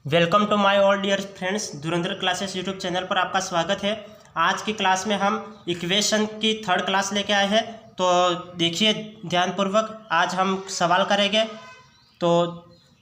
Welcome to my all dear friends, Dhurandhar classes YouTube channel पर आपका स्वागत है। आज की क्लास में हम इक्वेशन की थर्ड क्लास लेके आए हैं। तो देखिए ध्यानपूर्वक, आज हम सवाल करेंगे। तो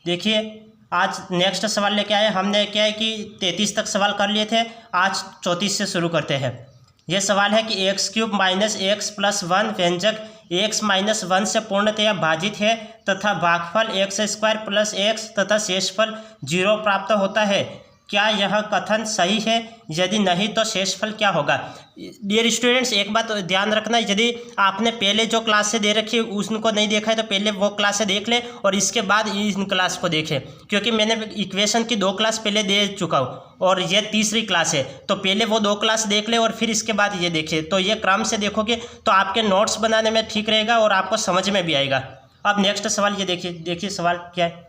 देखिए, आज नेक्स्ट सवाल लेके आए। हमने क्या है कि 33 तक सवाल कर लिए थे, आज 34 से शुरू करते हैं। यह सवाल है कि x³ माइनस एक्स प्लस 1 व्यंजक x माइनस 1 से पूर्णतया भाजित है तथा भागफल x² प्लस x तथा शेषफल 0 प्राप्त होता है। क्या यह कथन सही है? यदि नहीं तो शेषफल क्या होगा? डियर स्टूडेंट्स, एक बात ध्यान रखना, यदि आपने पहले जो क्लास से दे रखी है उनको नहीं देखा है तो पहले वो क्लास से देख ले और इसके बाद इन क्लास को देखें, क्योंकि मैंने इक्वेशन की 2 क्लास पहले दे चुका हूँ और ये तीसरी क्लास है। तो पहले वो 2 क्लास देख ले और फिर इसके बाद ये देखें। तो ये क्रम से देखोगे तो आपके नोट्स बनाने में ठीक रहेगा और आपको समझ में भी आएगा। अब नेक्स्ट सवाल ये देखिए सवाल क्या है।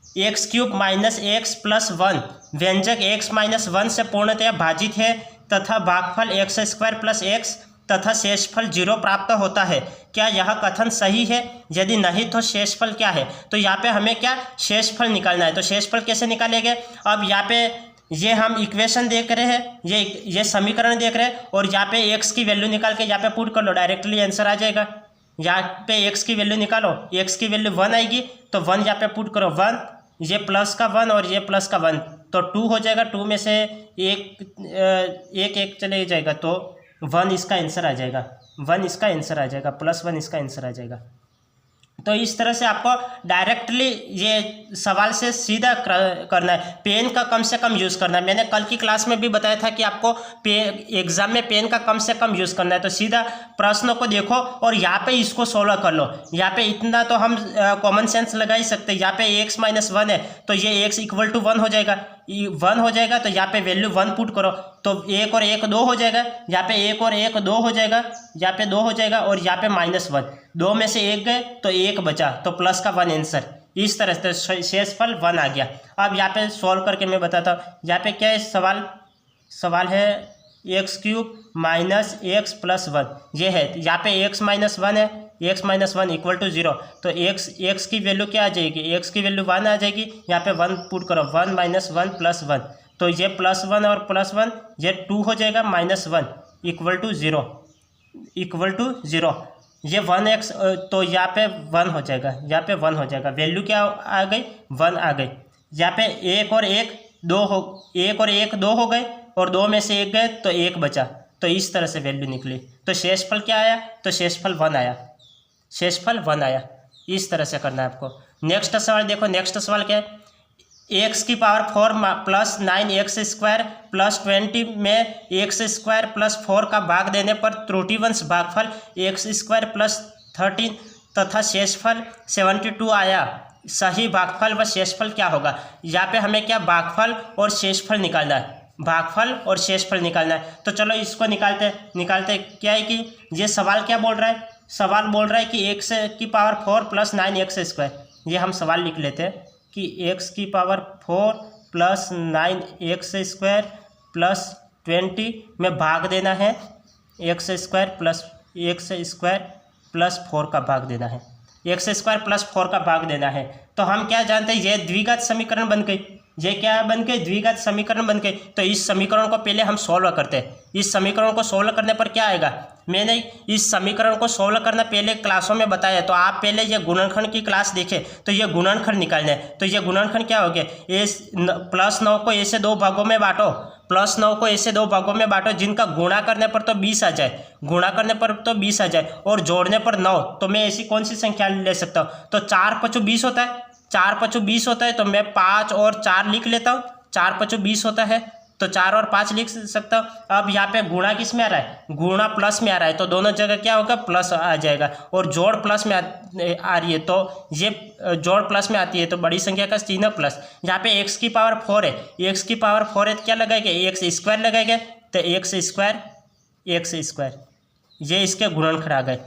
x³ माइनस एक्स प्लस 1 व्यंजक x माइनस 1 से पूर्णतया भाजित है तथा भागफल x² प्लस x तथा शेषफल 0 प्राप्त होता है। क्या यह कथन सही है? यदि नहीं तो शेषफल क्या है? तो यहाँ पे हमें क्या शेषफल निकालना है। तो शेषफल कैसे निकालेंगे? अब यहाँ पे ये हम इक्वेशन देख रहे हैं, ये समीकरण देख रहे हैं और यहाँ पे x की वैल्यू निकाल के यहाँ पे पुट कर लो, डायरेक्टली आंसर आ जाएगा। यहाँ पे x की वैल्यू निकालो, x की वैल्यू 1 आएगी तो 1 यहाँ पे पुट करो, 1, ये प्लस का 1 और ये प्लस का 1 तो 2 हो जाएगा। 2 में से एक चले जाएगा तो 1 इसका आंसर आ जाएगा, 1 इसका आंसर आ जाएगा, प्लस 1 इसका आंसर आ जाएगा। तो इस तरह से आपको डायरेक्टली ये सवाल से सीधा करना है। पेन का कम से कम यूज़ करना है। मैंने कल की क्लास में भी बताया था कि आपको एग्जाम में पेन का कम से कम यूज़ करना है। तो सीधा प्रश्नों को देखो और यहाँ पे इसको सोल्व कर लो। यहाँ पे इतना तो हम कॉमन सेंस लगा ही सकते हैं। यहाँ पे x माइनस 1 है तो ये x इक्वल टू 1 हो जाएगा, 1 हो जाएगा तो यहाँ पे वैल्यू 1 पुट करो तो 1 और 1 2 हो जाएगा। यहाँ पे 1 और 1 2 हो जाएगा, यहाँ पे 2 हो जाएगा और यहाँ पे -1, 2 में से 1 गए तो 1 बचा तो प्लस का 1 आंसर। इस तरह से शेषफल 1 आ गया। अब यहाँ पे सॉल्व करके मैं बताता हूँ। यहाँ पे क्या है सवाल है x³ माइनस एक्स प्लस 1 ये है। यहाँ पे x माइनस 1 है, x माइनस 1 इक्वल टू 0 तो x की वैल्यू क्या आ जाएगी? x की वैल्यू 1 आ जाएगी। यहाँ पे 1 पुट करो, 1 माइनस 1 प्लस 1 तो ये प्लस 1 और प्लस 1 ये 2 हो जाएगा, -1 इक्वल टू 0 ये 1x तो यहाँ पे 1 हो जाएगा, यहाँ पे 1 हो जाएगा। वैल्यू क्या आ गई? 1 आ गई। यहाँ पे 1 और 1 2 हो गए और 2 में से 1 गए तो 1 बचा तो इस तरह से वैल्यू निकली। तो शेषफल क्या आया? तो शेषफल 1 आया, शेषफल 1 आया। इस तरह से करना है आपको। नेक्स्ट सवाल देखो, नेक्स्ट सवाल क्या है। x⁴ प्लस 9x² प्लस 20 में x² प्लस 4 का भाग देने पर त्रुटिवंश भागफल x² प्लस 13 तथा शेषफल 72 आया। सही भागफल व शेषफल क्या होगा? यहाँ पे हमें क्या भागफल और शेषफल निकालना है, भागफल और शेषफल निकालना है। तो चलो इसको निकालते। क्या है कि ये सवाल क्या बोल रहा है? सवाल बोल रहा है कि x⁴ प्लस 9x²। ये हम सवाल लिख लेते हैं कि x⁴ प्लस 9x² प्लस 20 में भाग देना है, x² प्लस 4 का भाग देना है, x² प्लस 4 का भाग देना है। तो हम क्या जानते हैं? ये द्विघात समीकरण बन गई। ये क्या बन गई? द्विघात समीकरण बन गई। तो इस समीकरण को पहले हम सोल्व करते हैं। इस समीकरण को सोल्व करने पर क्या आएगा? मैंने इस समीकरण को सोल्व करना पहले क्लासों में बताया, तो आप पहले ये गुणनखंड की क्लास देखें। तो ये गुणनखंड निकालना है। तो ये गुणनखंड क्या हो गया? प्लस 9 को ऐसे 2 भागों में बांटो, प्लस 9 को ऐसे 2 भागों में बांटो जिनका गुणा करने पर तो 20 आ जाए, गुणा करने पर तो 20 आ जाए और जोड़ने पर 9। तो मैं ऐसी कौन सी संख्या ले सकता हूँ? तो 4 × 5 = 20 होता है, 4 × 5 = 20 होता है। तो मैं 5 और 4 लिख लेता हूँ, 4 × 5 = 20 होता है तो 4 और 5 लिख सकता हूँ। अब यहाँ पे गुणा किस में आ रहा है? गुणा प्लस में आ रहा है तो दोनों जगह क्या होगा? प्लस आ जाएगा। और जोड़ प्लस में आ रही है तो ये जोड़ प्लस में आती है तो बड़ी संख्या का चिन्ह प्लस। यहाँ पे x⁴ है, x⁴ है तो क्या लगाएंगे? x² लगाएंगे तो x² ये इसके गुणनखंड आ गए,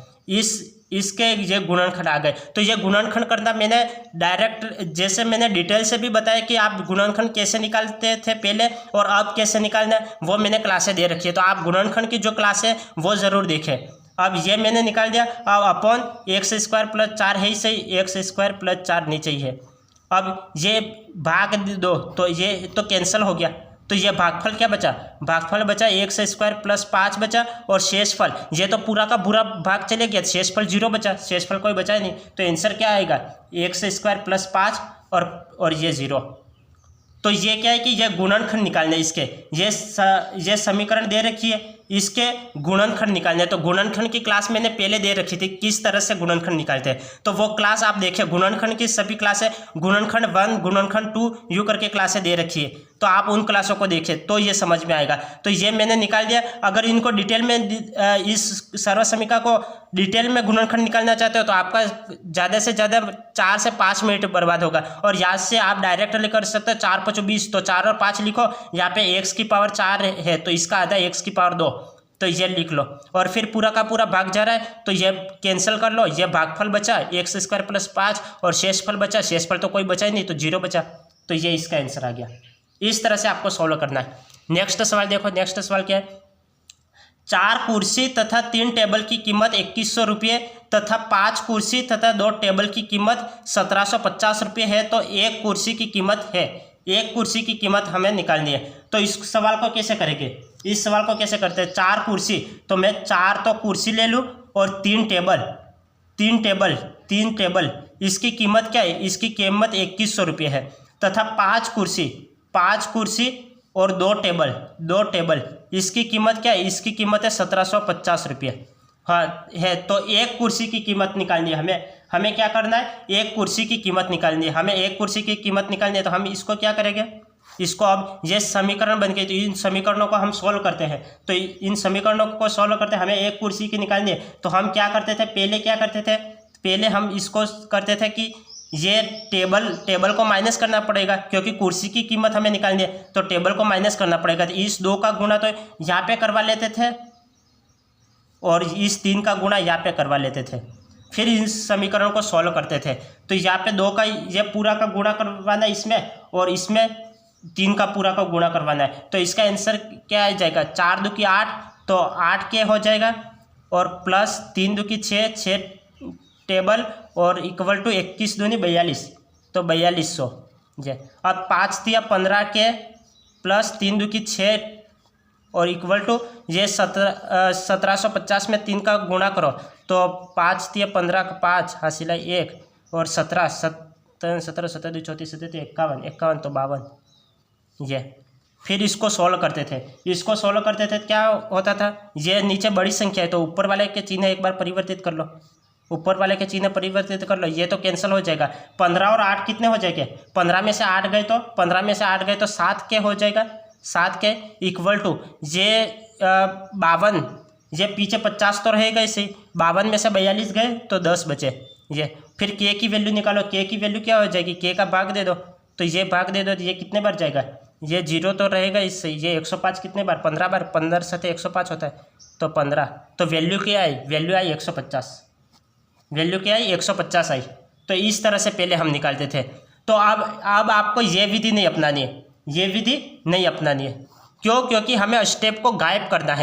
इसके ये गुणनखंड आ गए। तो ये गुणनखंड करना मैंने डायरेक्ट, जैसे मैंने डिटेल से भी बताया कि आप गुणनखंड कैसे निकालते थे पहले और अब कैसे निकालना है, वो मैंने क्लासें दे रखी है। तो आप गुणनखंड की जो क्लास है वो ज़रूर देखें। अब ये मैंने निकाल दिया। अब अपॉन x² प्लस 4 है ही सही, x² प्लस 4 नीचे ही है। अब ये भाग दो तो ये तो कैंसिल हो गया, तो ये भागफल क्या बचा, भागफल बचा x² प्लस 5 बचा, और शेषफल ये तो पूरा का पूरा भाग चले गया, शेषफल 0 बचा, शेषफल कोई बचा ही नहीं, तो आंसर क्या आएगा x² प्लस 5 और ये 0। तो ये क्या है कि ये गुणनखंड निकालने इसके, ये समीकरण दे रखी है, इसके गुणनखंड निकालने। तो गुणनखंड की क्लास मैंने पहले दे रखी थी, किस तरह से गुणनखंड निकालते हैं, तो वो क्लास आप देखिए, गुणनखंड की सभी क्लासें गुणनखंड 1 गुणनखंड 2 यूँ करके क्लासें दे रखी है, तो आप उन क्लासों को देखिए तो ये समझ में आएगा। तो ये मैंने निकाल दिया। अगर इनको डिटेल में इस सर्व समीकरण को डिटेल में गुणनखंड निकालना चाहते हो तो आपका ज़्यादा से ज़्यादा 4 से 5 मिनट बर्बाद होगा, और यहाँ से आप डायरेक्ट कर सकते हो 4 × 5 = 20, तो 4 और 5 लिखो, यहाँ पे x⁴ है तो इसका आधा x⁴ तो ये लिख लो, और फिर पूरा का पूरा भाग जा रहा है तो ये कैंसिल कर लो, ये भागफल बचा x² प्लस 5 और शेषफल बचा, शेषफल तो कोई बचा ही नहीं तो 0 बचा, तो ये इसका आंसर आ गया। इस तरह से आपको सॉल्व करना है। नेक्स्ट सवाल देखो, नेक्स्ट सवाल क्या है, 4 कुर्सी तथा 3 टेबल की कीमत 2100 रुपये तथा 5 कुर्सी तथा 2 टेबल की कीमत 1750 रुपये है, तो एक कुर्सी की कीमत है, एक कुर्सी की कीमत हमें निकालनी है। तो इस सवाल को कैसे करेंगे, इस सवाल को कैसे करते हैं, 4 कुर्सी तो मैं 4 तो कुर्सी ले लूँ, और 3 टेबल इसकी कीमत क्या है, इसकी कीमत 2100 रुपये है, तथा 5 कुर्सी और 2 टेबल इसकी कीमत क्या है, इसकी कीमत है 1750 रुपये हाँ है। तो एक कुर्सी की कीमत निकालनी है हमें क्या करना है, एक कुर्सी की कीमत निकालनी है, हमें एक कुर्सी की कीमत निकालनी है। तो हम इसको क्या करेंगे, इसको अब ये समीकरण बन गए, तो इन समीकरणों को हम सोल्व करते हैं। तो इन समीकरणों को सोल्व करते हैं, हमें एक कुर्सी की निकालनी है। तो हम क्या करते थे, पहले हम इसको करते थे कि ये टेबल को माइनस करना पड़ेगा, क्योंकि कुर्सी की कीमत हमें निकालनी है, तो टेबल को माइनस करना पड़ेगा। तो इस 2 का गुणा तो यहाँ पे करवा लेते थे, और इस 3 का गुणा यहाँ पे करवा लेते थे, फिर इस समीकरण को सॉल्व करते थे। तो यहाँ पे 2 का ये पूरा का गुणा करवाना है इसमें, और इसमें 3 का पूरा का गुणा करवाना है। तो इसका आंसर क्या आ जाएगा, 4 × 2 = 8, तो 8 के हो जाएगा, और प्लस 3 × 2 = 6 टेबल, और इक्वल टू 21 × 2 = 42, तो 4200 जी। अब 5 × 3 = 15 के, प्लस 3 × 2 = 6 और इक्वल टू ये 1750 में 3 का गुणा करो, तो 5 × 3 = 15 का 5 हासिल है 1, और 17 17 17 17 2 34 37 51 51 तो 52 ये। फिर इसको सॉल्व करते थे, क्या होता था, ये नीचे बड़ी संख्या है तो ऊपर वाले के चिन्ह एक बार परिवर्तित कर लो, ये तो कैंसिल हो जाएगा। 15 और 8 कितने हो जाएंगे, 15 में से 8 गए तो 7 के हो जाएगा, 7 के इक्वल टू ये 52, ये पीछे 50 तो रहेगा इसे, 52 में से 42 गए तो 10 बचे ये। फिर के की वैल्यू निकालो, के की वैल्यू क्या हो जाएगी, के का भाग दे दो, तो ये भाग दे दो, तो ये कितने बार जाएगा, ये 0 तो रहेगा इससे, ये 105 कितने बार, 15 बार, 15 से 105 होता है तो 15, तो वैल्यू क्या आई, वैल्यू आई 150 आई। तो इस तरह से पहले हम निकालते थे। तो अब आपको ये विधि नहीं अपनानी है, क्यों, क्योंकि हमें स्टेप को गायब करना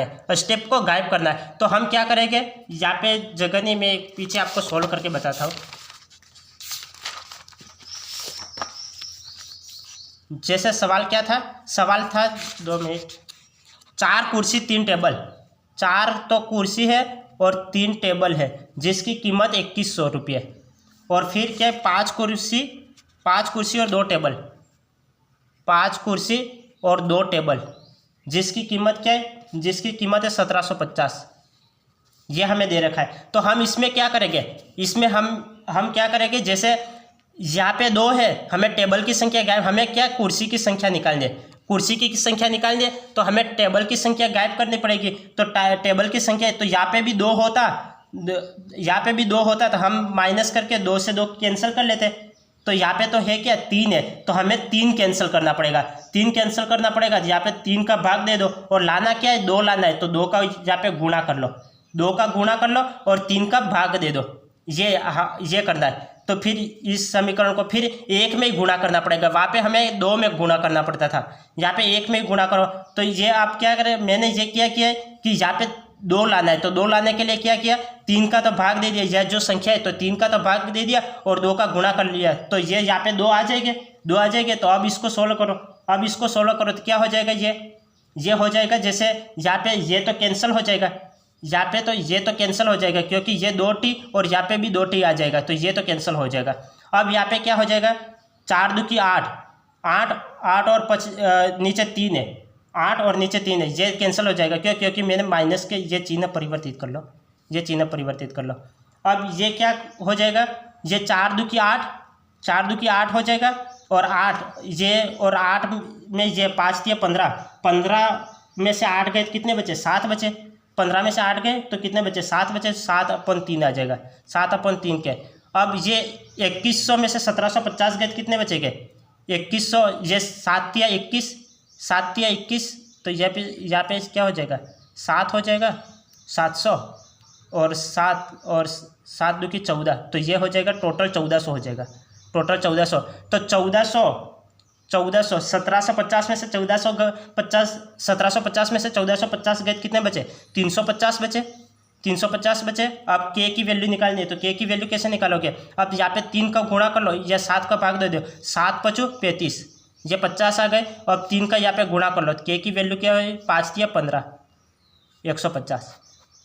है, तो हम क्या करेंगे, यहाँ पे जगह नहीं, मैं पीछे आपको सोल्व करके बताता हूँ। जैसे सवाल क्या था, 2 मिनट, 4 कुर्सी 3 टेबल, 4 तो कुर्सी है और 3 टेबल है जिसकी कीमत 2100 रुपये, और फिर क्या है 5 कुर्सी और 2 टेबल, 5 कुर्सी और 2 टेबल जिसकी कीमत क्या है, जिसकी कीमत है 1750, ये हमें दे रखा है। तो हम इसमें क्या करेंगे, इसमें हम क्या करेंगे, जैसे यहाँ पे 2 है, हमें टेबल की संख्या गायब, हमें क्या कुर्सी की संख्या निकालनी है, तो हमें टेबल की संख्या गायब करनी पड़ेगी। तो टेबल की संख्या, तो यहाँ पे भी 2 होता, तो हम माइनस करके 2 से 2 कैंसिल कर लेते, तो यहाँ पे तो है क्या 3 है, तो हमें 3 कैंसिल करना पड़ेगा, यहाँ पे 3 का भाग दे दो, और लाना क्या है, 2 लाना है, तो 2 का यहाँ पे गुणा कर लो, और 3 का भाग दे दो, ये करना है। तो फिर इस समीकरण को फिर 1 में ही गुणा करना पड़ेगा, वहाँ पे हमें 2 में गुणा करना पड़ता था, यहाँ पे 1 में ही गुणा करो। तो ये आप क्या करें, मैंने ये क्या किया है कि यहाँ पे 2 लाना है, तो 2 लाने के लिए क्या किया, 3 का तो भाग दे दिया, यह जो संख्या है तो 3 का तो भाग दे दिया और 2 का गुणा कर लिया, तो ये यहाँ पे 2 आ जाएंगे, 2 आ जाएंगे। तो अब इसको सोल्व करो, अब इसको सोल्व करो तो क्या हो जाएगा, ये हो जाएगा, जैसे यहाँ पे ये तो कैंसिल हो जाएगा, यहाँ पे तो ये तो कैंसिल हो जाएगा क्योंकि ये 2t और यहाँ पे भी 2t आ जाएगा, तो ये तो कैंसिल हो जाएगा। अब यहाँ पे क्या हो जाएगा, 4 2 की 8, 8 और नीचे 3 है, 8 और नीचे 3 है, ये कैंसिल हो जाएगा। क्यों, क्योंकि मैंने माइनस के ये चिन्ह परिवर्तित कर लो, ये चिन्ह परिवर्तित कर लो। अब ये क्या हो जाएगा, ये 4 2 की 8, 4 2 की 8 हो जाएगा और 8 ये और 8 में ये 5 दिया 15, 15 में से 8 गए कितने बचे, 7 बचे, 15 में से 8 गए तो कितने बचे, 7 बचे, 7/3 आ जाएगा, 7/3 के। अब ये 2100 में से 1750 गए कितने बचेंगे, 2100, ये 7 दिया 21, 7 दिया 21, तो यहाँ पे क्या हो जाएगा, 7 हो जाएगा, 700 और 7 2 की 14, तो ये हो जाएगा टोटल 1400 हो जाएगा, टोटल 1400। तो 1400 1750 में से 1750 में से 1450 गए कितने बचे, 350 बचे, 350 बचे। अब के की वैल्यू निकालनी है, तो के की वैल्यू कैसे निकालोगे, अब यहाँ पे 3 का गुणा कर लो या 7 का भाग दे दो, 7 5 35, ये 50 आ गए। अब 3 का यहाँ पे गुणा कर लो, के की वैल्यू क्या है, 5 दिया 15, 150।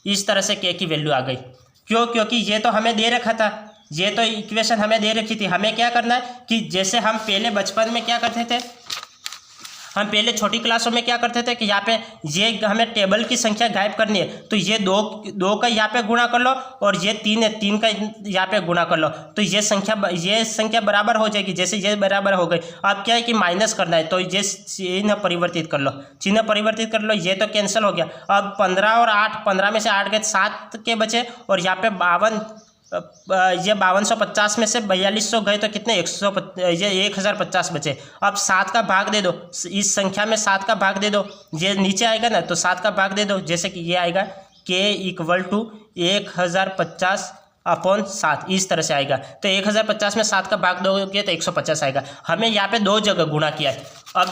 इस तरह से के की वैल्यू आ गई। क्यों, क्योंकि ये तो हमें दे रखा था, ये तो इक्वेशन हमें दे रखी थी। हमें क्या करना है कि जैसे हम पहले बचपन में क्या करते थे, हम पहले छोटी क्लासों में क्या करते थे कि यहाँ पे ये हमें टेबल की संख्या गायब करनी है, तो ये दो का यहाँ पे गुणा कर लो और ये 3 है, 3 का यहाँ पे गुणा कर लो, तो ये संख्या बराबर हो जाएगी। जैसे ये बराबर हो गई, अब क्या है कि माइनस करना है, तो ये चिन्ह परिवर्तित कर लो, चिन्ह परिवर्तित कर लो, ये तो कैंसिल हो गया। अब 15 और 8, 15 में से 8 गए, 7 के बचे और यहाँ पे 52, ये 5250 में से 4200 गए तो कितने, 1050 बचे। अब 7 का भाग दे दो, इस संख्या में 7 का भाग दे दो, ये नीचे आएगा ना, तो 7 का भाग दे दो, जैसे कि ये आएगा k = 1050/7, इस तरह से आएगा। तो 1050 में 7 का भाग दोगे तो 150 आएगा। हमें यहाँ पे 2 जगह गुणा किया है। अब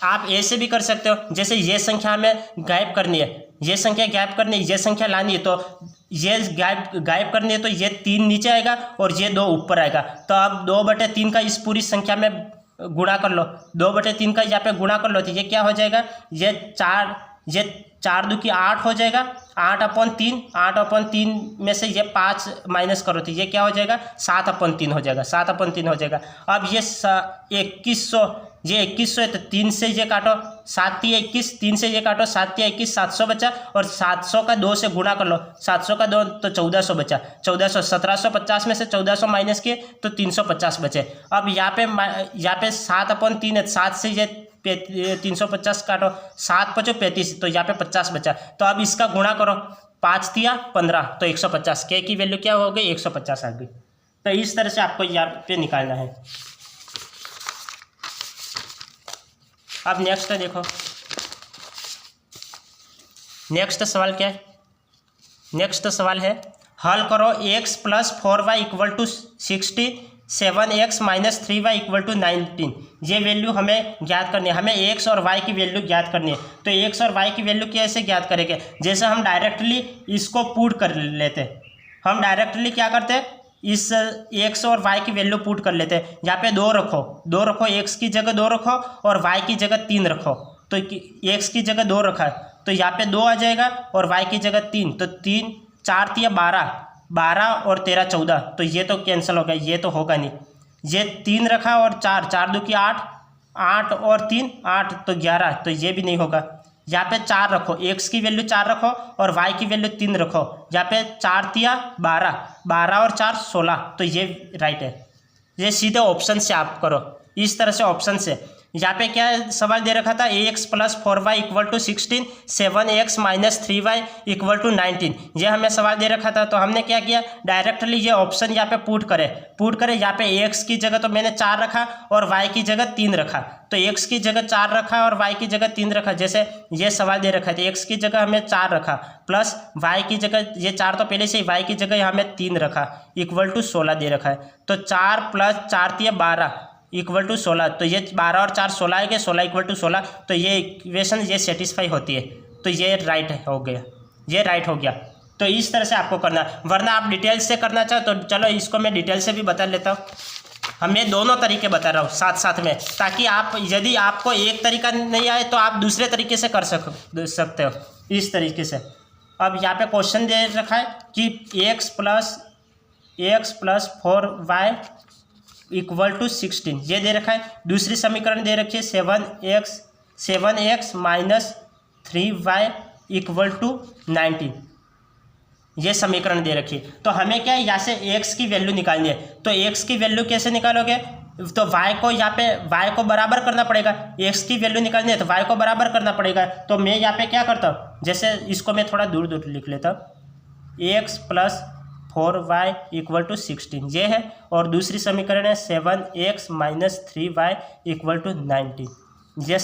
आप ऐसे भी कर सकते हो, जैसे ये संख्या हमें गायब करनी है, ये संख्या गायब करनी है, ये संख्या लानी है, तो ये गायब करनी है, तो ये 3 नीचे आएगा और ये 2 ऊपर आएगा। तो अब 2/3 का इस पूरी संख्या में गुणा कर लो, 2/3 का यहाँ पे गुणा कर लो, तो ये क्या हो जाएगा, ये 4 2 की 8 हो जाएगा, 8/3, 8/3 में से ये 5 माइनस करो तो ये क्या हो जाएगा, 7/3 हो जाएगा, 7/3 हो जाएगा। अब ये 2100, ये 2100 है, तो 3 से ये काटो, 7 3 21, 3 से ये काटो, 7 3 21, 700 बचा और 700 का 2 से गुणा कर लो, 700 का 2 तो 1400 बचा, 1400, 1750 में से 1400 माइनस किए तो 350 बचे। अब यहाँ पे 7/3 है, 7 से ये 350 काटो, 7 5 35, तो यहाँ पे 50 बचा। तो अब इसका गुणा करो, 5 दिया 15, तो 150, के की वैल्यू क्या हो गई, 150 आ गई। तो इस तरह से आपको यहाँ पे निकालना है। अब नेक्स्ट देखो, नेक्स्ट सवाल क्या है, नेक्स्ट सवाल है हल करो x + 4y = 60, 7x - 3y = 19। ये वैल्यू हमें ज्ञात करनी है, हमें x और y की वैल्यू ज्ञात करनी है। तो x और y की वैल्यू कैसे ज्ञात करेंगे, जैसे हम डायरेक्टली इसको पुट कर लेते हैं, हम डायरेक्टली क्या करते हैं, इस x और y की वैल्यू पुट कर लेते हैं। यहाँ पे 2 रखो, x की जगह 2 रखो और y की जगह 3 रखो। तो x की जगह 2 रखा है तो यहाँ पे 2 आ जाएगा और y की जगह 3, तो 3 4 3 12 और 13 14, तो ये तो कैंसिल हो गया, ये तो होगा नहीं। ये 3 रखा और 4 4 2 की 8, 8 और 3 8, तो 11, तो ये भी नहीं होगा। यहाँ पे 4 रखो, x की वैल्यू 4 रखो और y की वैल्यू 3 रखो। यहाँ पे 4 3 12, 12 और 4 16, तो ये राइट है। ये सीधे ऑप्शन से आप करो, इस तरह से ऑप्शन से। यहाँ पे क्या सवाल दे रखा था, ax + 4y = 16, 7x - 3y = 19। ये हमें सवाल दे रखा था, तो हमने क्या किया, डायरेक्टली ये ऑप्शन यहाँ पे पुट करे। यहाँ पे x की जगह तो मैंने 4 रखा और y की जगह 3 रखा, तो x की जगह 4 रखा और y की जगह 3 रखा। जैसे ये सवाल दे रखा है, x की जगह हमें 4 रखा प्लस y की जगह, ये 4 तो पहले से ही, y की जगह हमें 3 रखा = 16 दे रखा है। तो 4 + 4 3 12 = 16, तो ये 12 और 4 16 है, 16 = 16, तो ये इक्वेशन ये सेटिस्फाई होती है, तो ये राइट हो गया। ये राइट हो गया। तो इस तरह से आपको करना, वरना आप डिटेल से करना चाहो तो चलो इसको मैं डिटेल से भी बता लेता हूँ। मैं दोनों तरीके बता रहा हूँ साथ साथ में, ताकि आप यदि आपको एक तरीका नहीं आए तो आप दूसरे तरीके से कर सकते हो इस तरीके से। अब यहाँ पे क्वेश्चन दे रखा है कि x plus 4y equal to 16, ये दे रखा है। दूसरी समीकरण दे रखी है 7x minus 3y equal to 19, ये समीकरण दे रखी है। तो हमें क्या है, यहाँ से x की वैल्यू निकालनी है। तो x की वैल्यू कैसे निकालोगे, तो y को यहाँ पे y को बराबर करना पड़ेगा। x की वैल्यू निकालनी है तो y को बराबर करना पड़ेगा। तो मैं यहाँ पे क्या करता हूँ, जैसे इसको मैं थोड़ा दूर दूर लिख लेता हूँ, x plus 4y equal to 16 ये है, और दूसरी समीकरण है 7x minus 3y equal to 19, ये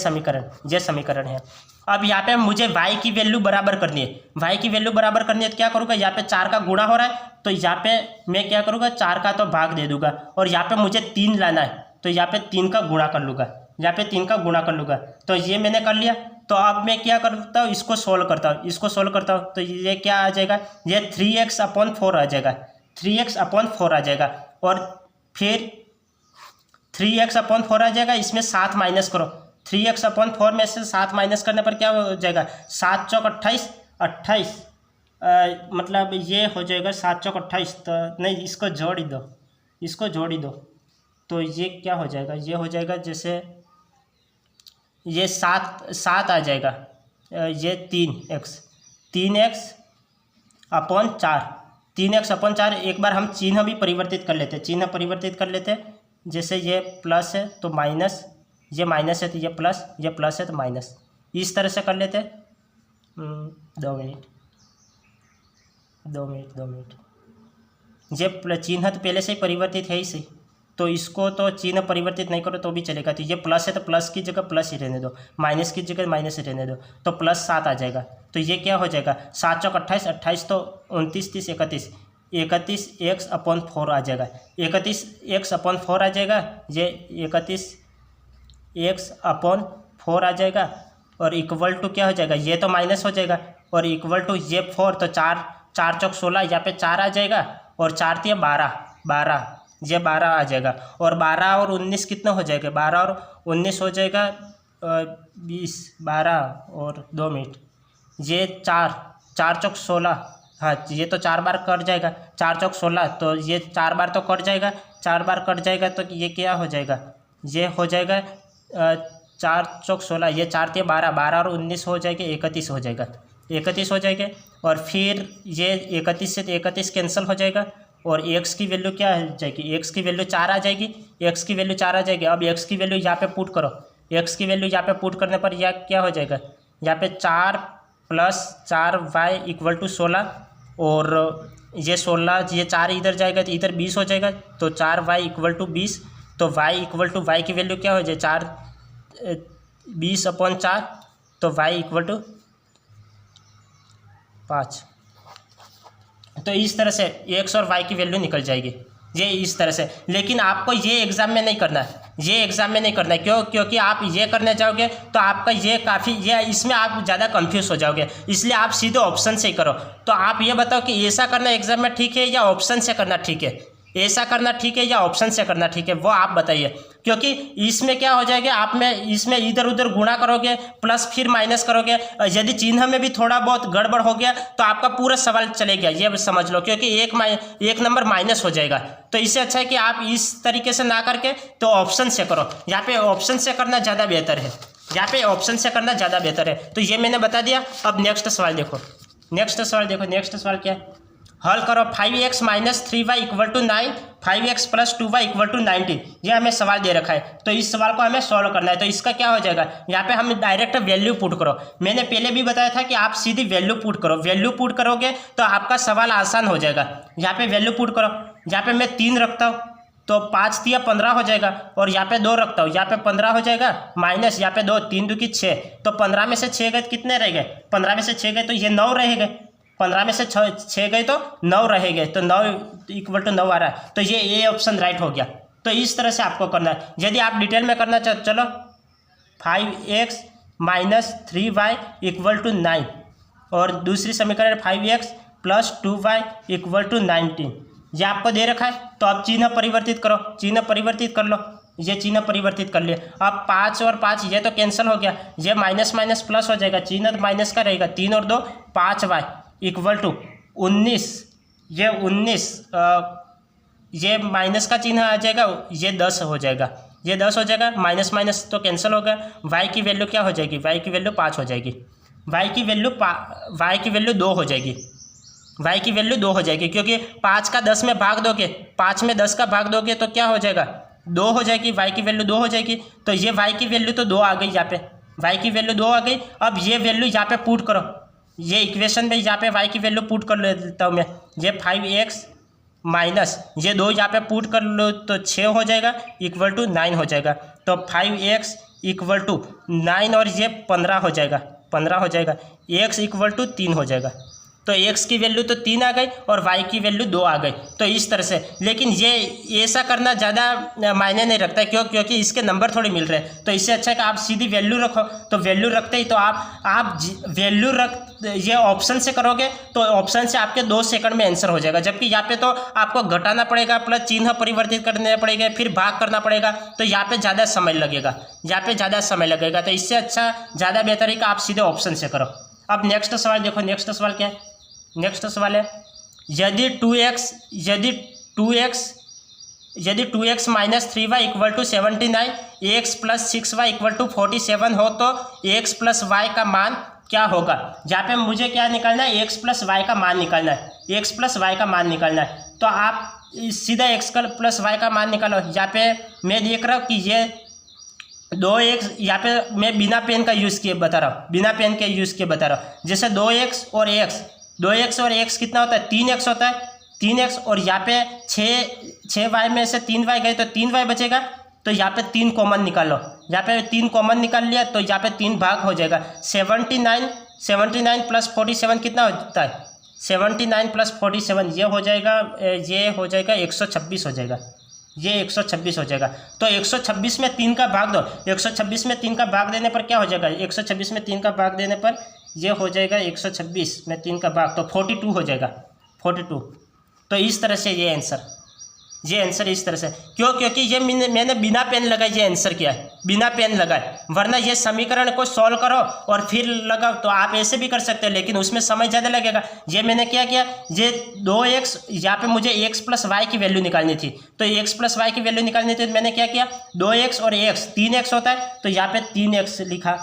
समीकरण है। अब यहाँ पे मुझे y की वैल्यू बराबर करनी है। y की वैल्यू बराबर करनी है तो क्या करूँगा, यहाँ पे 4 का गुणा हो रहा है तो यहाँ पे मैं क्या करूँगा, 4 का तो भाग दे दूंगा, और यहाँ पे मुझे 3 लाना है तो यहाँ पे 3 का गुणा कर लूँगा, तो ये मैंने कर लिया। तो अब मैं क्या करता हूँ, इसको सोल्व करता हूँ, तो ये क्या आ जाएगा, ये 3x/4 आ जाएगा, 3x/4 आ जाएगा। और फिर 3x/4 आ जाएगा, इसमें 7 माइनस करो, 3x/4 में से 7 माइनस करने पर क्या हो जाएगा, 7 चौक 28, मतलब ये हो जाएगा 7 चौक 28, तो नहीं इसको जोड़ ही दो, तो ये क्या हो जाएगा, ये हो जाएगा जैसे ये 7 आ जाएगा, ये 3x/4, एक बार हम चिन्ह भी परिवर्तित कर लेते हैं, जैसे ये प्लस है तो माइनस, ये माइनस है तो ये प्लस है तो माइनस, इस तरह से कर लेते हैं। 2 मिनट, ये चिन्ह तो पहले से ही परिवर्तित है ही सही, तो इसको तो चिन्ह परिवर्तित नहीं करो तो भी चलेगा। तो ये प्लस है तो प्लस की जगह प्लस ही रहने दो, माइनस की जगह माइनस ही रहने दो, तो प्लस 7 आ जाएगा। तो ये क्या हो जाएगा, 7 चौक 28 तो 29, 30, 31 x/4 आ जाएगा, 31 x/4 आ जाएगा, ये 31 x/4 आ जाएगा, और इक्वल टू क्या हो जाएगा, ये तो माइनस हो जाएगा, और इक्वल टू ये 4, तो 4 चौक 16, यहाँ पे 4 आ जाएगा, और 4 × 12, ये 12 आ जाएगा, और 12 और 19 कितना हो जाएगा, 12 और 19 हो जाएगा 20, 12 और 2 मिनट, ये 4 चौक 16, हाँ ये तो 4 बार कट जाएगा, 4 चौक 16, तो ये 4 बार तो कट जाएगा, तो ये क्या हो जाएगा, ये हो जाएगा 4 चौक 16, ये 4 × 12 और 19 हो जाएगा, 31 हो जाएगा, और फिर ये 31 से 31 कैंसिल हो जाएगा, और x की वैल्यू क्या हो जाएगी, x की वैल्यू 4 आ जाएगी, अब x की वैल्यू यहाँ पे पुट करो, पुट करने पर यह क्या हो जाएगा, यहाँ पे 4 + 4y इक्वल टू 16, और ये 16, ये 4 इधर जाएगा तो इधर 20 हो जाएगा, तो 4y इक्वल टू 20, तो y की वैल्यू क्या हो जाए, 20/4, तो y इक्वल टू 5। तो इस तरह से x और y की वैल्यू निकल जाएगी, ये इस तरह से। लेकिन आपको ये एग्ज़ाम में नहीं करना है, क्यों, क्योंकि आप ये करने जाओगे तो आपका ये इसमें आप ज़्यादा कंफ्यूज हो जाओगे, इसलिए आप सीधे ऑप्शन से ही करो। तो आप ये बताओ कि ऐसा करना एग्ज़ाम में ठीक है या ऑप्शन से करना ठीक है, वो आप बताइए। क्योंकि इसमें क्या हो जाएगा, आप में इसमें इधर उधर गुणा करोगे, प्लस फिर माइनस करोगे, यदि चिन्ह में भी थोड़ा बहुत गड़बड़ हो गया तो आपका पूरा सवाल चले गया, ये समझ लो, क्योंकि एक नंबर माइनस हो जाएगा। तो इससे अच्छा है कि आप इस तरीके से ना करके तो ऑप्शन से करो, यहाँ पे ऑप्शन से करना ज़्यादा बेहतर है, तो ये मैंने बता दिया। अब नेक्स्ट सवाल देखो, नेक्स्ट सवाल क्या है, हल करो 5x - 3y equal to 9, 5x + 2y equal to 19, ये हमें सवाल दे रखा है। तो इस सवाल को हमें सॉल्व करना है। तो इसका क्या हो जाएगा, यहाँ पे हम डायरेक्ट वैल्यू पुट करो। मैंने पहले भी बताया था कि आप सीधी वैल्यू पुट करोगे तो आपका सवाल आसान हो जाएगा। यहाँ पे वैल्यू पुट करो, यहाँ पे मैं 3 रखता हूँ तो 5 × 3 = 15 हो जाएगा, और यहाँ पे 2 रखता हूँ, यहाँ पे 15 हो जाएगा, माइनस यहाँ पे 2, 3 × 2 = 6, तो 15 में से 6 गए कितने रह गए, 15 में से 6 गए तो ये 9 रह गए, 15 में से 6 गए तो 9 रहेंगे, तो 9 = 9 आ रहा है, तो ये ए ऑप्शन राइट हो गया। तो इस तरह से आपको करना है। यदि आप डिटेल में करना चाहो, चलो 5x - 3y इक्वल टू 9, और दूसरी समीकरण 5x + 2y = 19। ये आपको दे रखा है, तो अब चिन्ह परिवर्तित करो, चिन्ह परिवर्तित कर लो, ये चिन्ह परिवर्तित कर लिए। अब 5 और 5 ये तो कैंसिल हो गया, ये माइनस माइनस प्लस हो जाएगा, चिन्ह माइनस का रहेगा। 3 और 2 5y = 19, ये 19 ये माइनस का चिन्ह आ जाएगा, ये 10 हो जाएगा, ये 10 हो जाएगा, माइनस माइनस तो कैंसिल हो गया। y की वैल्यू क्या हो जाएगी, y की वैल्यू 5 हो जाएगी, y की वैल्यू 2 हो जाएगी, y की वैल्यू 2 हो जाएगी, क्योंकि 5 का 10 में भाग दोगे, 5 में 10 का भाग दोगे तो क्या हो जाएगा, 2 हो जाएगी, y की वैल्यू 2 हो जाएगी। तो ये y की वैल्यू तो 2 आ गई, यहाँ पे y की वैल्यू 2 आ गई। अब ये वैल्यू यहाँ पे पुट करो, ये इक्वेशन में यहाँ पे y की वैल्यू पुट कर लेता हूँ मैं। ये 5x माइनस ये 2 यहाँ पे पुट कर लो तो 6 हो जाएगा = 9 हो जाएगा। तो 5x = 9 और ये 15 हो जाएगा, 15 हो जाएगा, x = 3 हो जाएगा। तो x की वैल्यू तो 3 आ गई और y की वैल्यू 2 आ गई। तो इस तरह से, लेकिन ये ऐसा करना ज़्यादा मायने नहीं रखता है, क्योंकि इसके नंबर थोड़े मिल रहे हैं। तो इससे अच्छा है कि आप सीधी वैल्यू रखो। तो वैल्यू रखते ही तो आप वैल्यू ये ऑप्शन से करोगे तो ऑप्शन से आपके 2 सेकंड में आंसर हो जाएगा, जबकि यहाँ पे तो आपको घटाना पड़ेगा, प्लस चिन्ह परिवर्तित करने पड़ेगा, फिर भाग करना पड़ेगा, तो यहाँ पे ज़्यादा समय लगेगा, यहाँ पे ज़्यादा समय लगेगा। तो इससे अच्छा ज़्यादा बेहतर है कि आप सीधे ऑप्शन से करो। अब नेक्स्ट सवाल देखो, नेक्स्ट सवाल क्या है, नेक्स्ट सवाल है यदि 2x minus 3y = 79, x + 6y = 47 हो तो x + y का मान क्या होगा। यहाँ पे मुझे क्या निकालना है, x + y का मान निकालना है, x + y का मान निकालना है। तो आप सीधा x + y का मान निकालो। यहाँ पे मैं देख रहा हूँ कि ये 2x, यहाँ पे मैं बिना पेन का यूज़ किए बता रहा हूँ, बिना पेन के यूज़ किए बता रहा हूँ। जैसे 2x और x कितना होता है, 3x होता है, 3x, और यहाँ पे 6y में से 3y गए तो 3y बचेगा। तो यहाँ पे 3 कॉमन निकालो, यहाँ पे 3 कॉमन निकाल लिया तो यहाँ पे 3 भाग हो जाएगा। 79 + 47 कितना होता है, 79 + 47 ये हो जाएगा 126 हो जाएगा, ये 126 हो जाएगा। तो 126 में 3 का भाग दो, 126 में 3 का भाग देने पर क्या हो जाएगा, 126 में 3 का भाग देने पर ये हो जाएगा 126 में 3 का भाग, तो 42 हो जाएगा, 42। तो इस तरह से ये आंसर इस तरह से, क्योंकि ये मैंने बिना पेन लगाए ये आंसर किया है, बिना पेन लगाए। वरना ये समीकरण को सॉल्व करो और फिर लगाओ, तो आप ऐसे भी कर सकते हैं, लेकिन उसमें समय ज़्यादा लगेगा। ये मैंने क्या किया, ये 2x, यहाँ पे मुझे x + y की वैल्यू निकालनी थी, तो x + y की वैल्यू निकालनी थी, तो मैंने क्या किया, 2x और x 3x होता है, तो यहाँ पे 3x लिखा,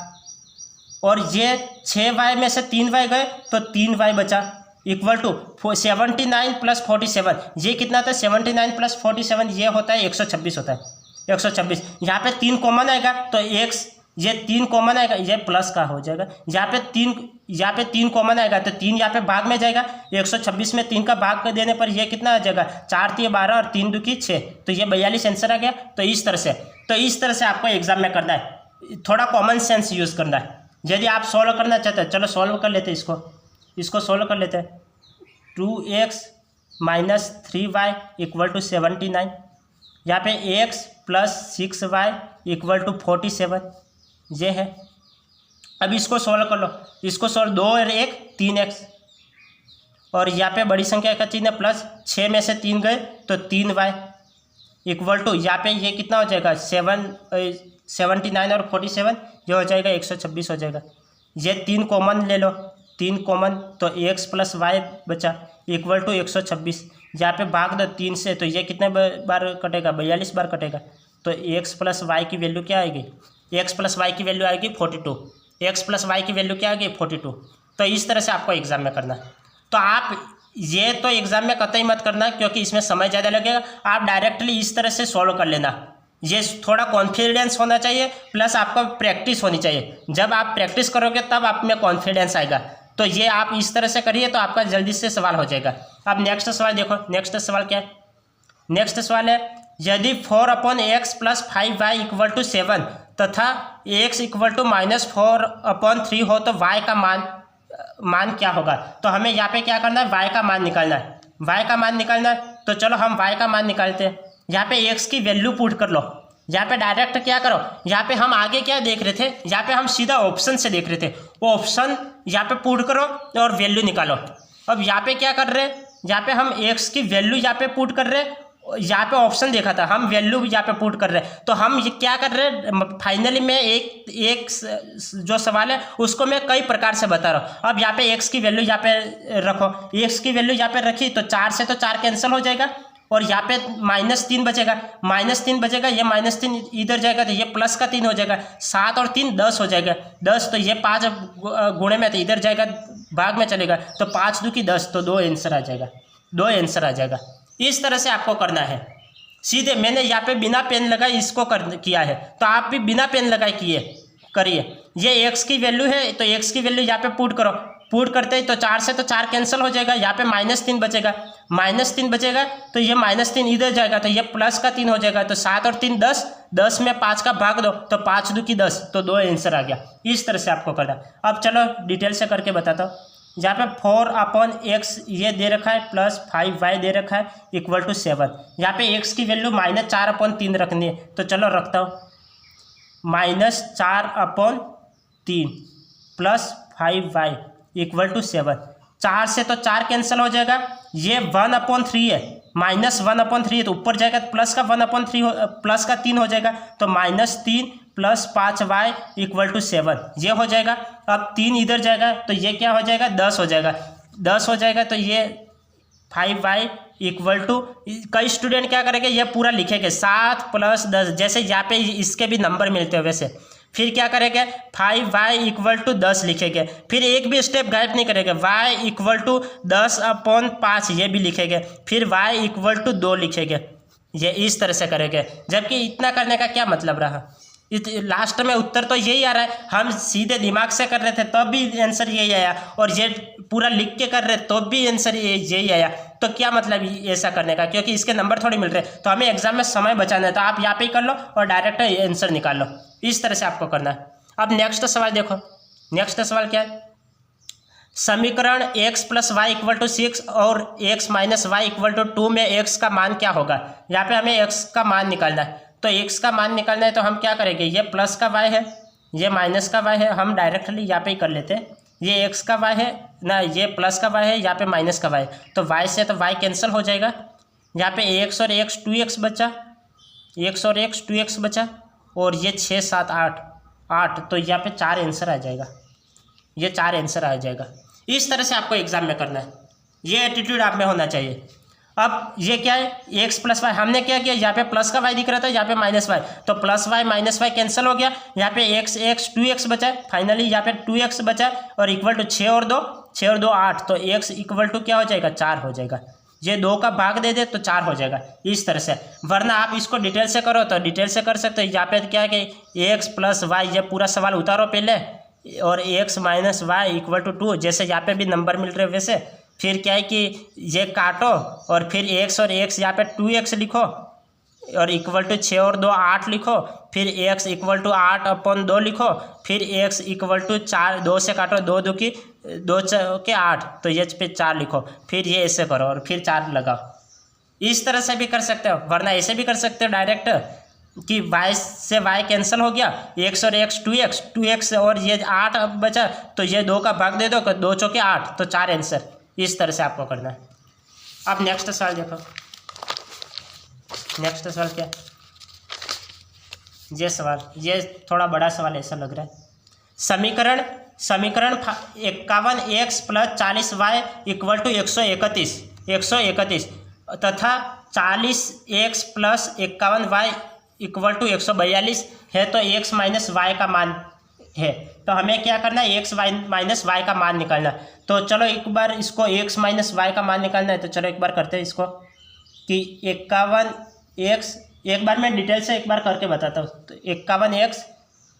और ये 6y में से 3y गए तो 3y बचा, = 79 + 47, ये कितना था, 79 + 47 ये होता है 126 होता है, 126। यहाँ पे 3 कॉमन आएगा तो x, ये 3 कॉमन आएगा, ये प्लस का हो जाएगा। यहाँ पे 3 कॉमन आएगा तो 3 यहाँ पे भाग में जाएगा, 126 में 3 का भाग कर देने पर ये कितना आ जाएगा, 4 × 12 और 3 × 2 = 6, तो ये 42 आंसर आ गया। तो इस तरह से आपको एग्जाम में करना है, थोड़ा कॉमन सेंस यूज़ करना है। यदि आप सॉल्व करना चाहते हैं, चलो सॉल्व कर लेते हैं, इसको सॉल्व कर लेते हैं। 2x - 3y = 79, यहाँ पे x + 6y = 47 ये है। अब इसको सॉल्व कर लो, इसको सॉल्व, 2 और 1 3x, और यहाँ पे बड़ी संख्या का चिन्ह प्लस, 6 में से 3 गए तो 3y = यहाँ पे ये कितना हो जाएगा, 79 और 47 ये हो जाएगा 126 हो जाएगा। ये 3 कॉमन ले लो, 3 कॉमन, तो x + y बचा = 126। यहाँ पे भाग दो 3 से, तो ये कितने बार कटेगा, 42 बार कटेगा। तो x + y की वैल्यू क्या आएगी, x + y की वैल्यू आएगी 42, x + y की वैल्यू क्या आएगी 42। तो इस तरह से आपको एग्जाम में करना है। तो आप ये तो एग्जाम में कतई मत करना, क्योंकि इसमें समय ज़्यादा लगेगा। आप डायरेक्टली इस तरह से सॉल्व कर लेना, ये थोड़ा कॉन्फिडेंस होना चाहिए, प्लस आपको प्रैक्टिस होनी चाहिए। जब आप प्रैक्टिस करोगे तब आप में कॉन्फिडेंस आएगा। तो ये आप इस तरह से करिए तो आपका जल्दी से सवाल हो जाएगा। अब नेक्स्ट सवाल देखो, नेक्स्ट सवाल क्या है, नेक्स्ट सवाल है यदि 4/x + 5y = 7 तथा x = -4/3 हो तो y का मान क्या होगा। तो हमें यहाँ पे क्या करना है, y का मान निकालना है, y का मान निकालना है। तो चलो हम y का मान निकालते हैं। यहाँ पे x की वैल्यू पुट कर लो, यहाँ पे डायरेक्ट क्या करो, यहाँ पे हम आगे क्या देख रहे थे, यहाँ पे हम सीधा ऑप्शन से देख रहे थे, वो ऑप्शन यहाँ पे पुट करो और वैल्यू निकालो। अब यहाँ पे क्या कर रहे हैं, यहाँ पे हम एक्स की वैल्यू यहाँ पे पुट कर रहे हैं, यहाँ पे ऑप्शन देखा था, हम वैल्यू यहाँ पे पुट कर रहे हैं। तो हम ये क्या कर रहे हैं, फाइनली मैं एक जो सवाल है उसको मैं कई प्रकार से बता रहा हूँ। अब यहाँ पे एक्स की वैल्यू यहाँ पे रखो, एक्स की वैल्यू यहाँ पे रखी तो 4 से तो 4 कैंसिल हो जाएगा और यहाँ पे -3 बचेगा, -3 बचेगा, ये -3 इधर जाएगा तो ये प्लस का 3 हो जाएगा, 7 और 3 10 हो जाएगा, 10 तो ये 5 गुणे में तो इधर जाएगा भाग में चलेगा, तो 5 दूनी 10 तो 2 आंसर आ जाएगा, 2 आंसर आ जाएगा। इस तरह से आपको करना है। सीधे मैंने यहाँ पे बिना पेन लगाए इसको किया है, तो आप भी बिना पेन लगाए करिए। ये एक्स की वैल्यू है तो एक्स की वैल्यू यहाँ पे पुट करो, पुट करते ही तो 4 से तो 4 कैंसिल हो जाएगा, यहाँ पे -3 बचेगा, -3 बचेगा तो ये -3 इधर जाएगा तो ये प्लस का 3 हो जाएगा, तो 7 और 3 10, 10 में 5 का भाग दो तो 5 दूनी 10 तो 2 आंसर आ गया। इस तरह से आपको करना। अब चलो डिटेल से करके बताता हूँ। यहाँ पे 4/x ये दे रखा है प्लस 5y दे रखा है इक्वल टू 7। यहाँ पे x की वैल्यू -4/3 रखनी है, तो चलो रखता हूँ, -4/3 प्लस 5y इक्वल टू 7। 4 से तो 4 कैंसिल हो जाएगा, ये 1/3 है, -1/3 तो ऊपर जाएगा तो प्लस का 1/3 प्लस का 3 हो जाएगा, तो -3 प्लस 5y इक्वल टू 7 ये हो जाएगा। अब 3 इधर जाएगा तो ये क्या हो जाएगा, 10 हो जाएगा, 10 हो जाएगा तो ये 5y इक्वल टू, कई स्टूडेंट क्या करेंगे ये पूरा लिखेंगे 7 + 10, जैसे यहाँ पे इसके भी नंबर मिलते हैं वैसे। फिर क्या करेंगे 5y इक्वल टू 10 लिखेंगे, फिर एक भी स्टेप गायब नहीं करेंगे, y इक्वल टू 10/5 ये भी लिखेंगे, फिर y इक्वल टू 2 लिखेंगे, ये इस तरह से करेंगे। जबकि इतना करने का क्या मतलब रहा, लास्ट में उत्तर तो यही आ रहा है, हम सीधे दिमाग से कर रहे थे तब भी आंसर यही आया, और ये पूरा लिख के कर रहे तब भी आंसर यही आया। तो क्या मतलब ऐसा करने का, क्योंकि इसके नंबर थोड़ी मिल रहे, तो हमें एग्जाम में समय बचाना है, तो आप यहाँ पे ही कर लो और डायरेक्ट आंसर निकाल लो। इस तरह से आपको करना है। अब नेक्स्ट सवाल देखो, नेक्स्ट सवाल क्या है, समीकरण x + y इक्वल टू 6 और x - y इक्वल टू 2 में x का मान क्या होगा। यहाँ पे हमें x का मान निकालना है, तो x का मान निकालना है तो हम क्या करेंगे, ये प्लस का y है, ये माइनस का y है, हम डायरेक्टली यहाँ पे ही कर लेते हैं। ये x का y है ना, ये प्लस का y है, यहाँ पे माइनस का y, तो y से तो y कैंसिल हो जाएगा। यहाँ पे x और x 2x बचा, x और x 2x बचा, और ये 6 7 8, तो यहाँ पे 4 आंसर आ जाएगा, ये 4 आंसर आ जाएगा। इस तरह से आपको एग्जाम में करना है, ये एटीट्यूड आप में होना चाहिए। अब ये क्या है, x + y, हमने क्या किया, यहाँ पे प्लस का y दिख रहा था, यहाँ पे -y, तो +y - y कैंसिल हो गया, यहाँ पे x 2x बचा है, फाइनली यहाँ पे 2x बचा है, और इक्वल टू 6 और 2 8, तो x इक्वल टू क्या हो जाएगा, 4 हो जाएगा। ये 2 का भाग दे दे तो 4 हो जाएगा, इस तरह से। वरना आप इसको डिटेल से करो तो डिटेल से कर सकते हो। यहाँ पे क्या है कि x + y, ये पूरा सवाल उतारो पहले, और x - y इक्वल टू 2, जैसे यहाँ पे भी नंबर मिल रहे वैसे। फिर क्या है कि ये काटो और फिर x और x यहाँ पे 2x लिखो, और इक्वल टू 6 और 2 8 लिखो, फिर x इक्वल टू 8/2 लिखो, फिर x इक्वल टू 4, 2 से काटो, 2 दूनी 2 के 8, तो ये पे 4 लिखो, फिर ये ऐसे करो और फिर 4 लगाओ। इस तरह से भी कर सकते हो, वरना ऐसे भी कर सकते हो डायरेक्ट कि y से y कैंसिल हो गया, x और x 2x और ये 8 बचा, तो ये 2 का भाग दे दो, 2 चौके 8, तो 4 आंसर। इस तरह से आपको करना है। अब नेक्स्ट सवाल देखो, नेक्स्ट सवाल क्या है, ये सवाल, ये थोड़ा बड़ा सवाल ऐसा लग रहा है। समीकरण 51x + 40y इक्वल टू 131 तथा 40x + 51y इक्वल टू 142 है, तो x - y का मान है, तो हमें क्या करना है, x - y का मान निकालना। तो चलो एक बार इसको x - y का मान निकालना है, तो चलो एक बार करते हैं इसको कि 51x, एक बार मैं डिटेल से एक बार करके बताता हूँ। तो 51x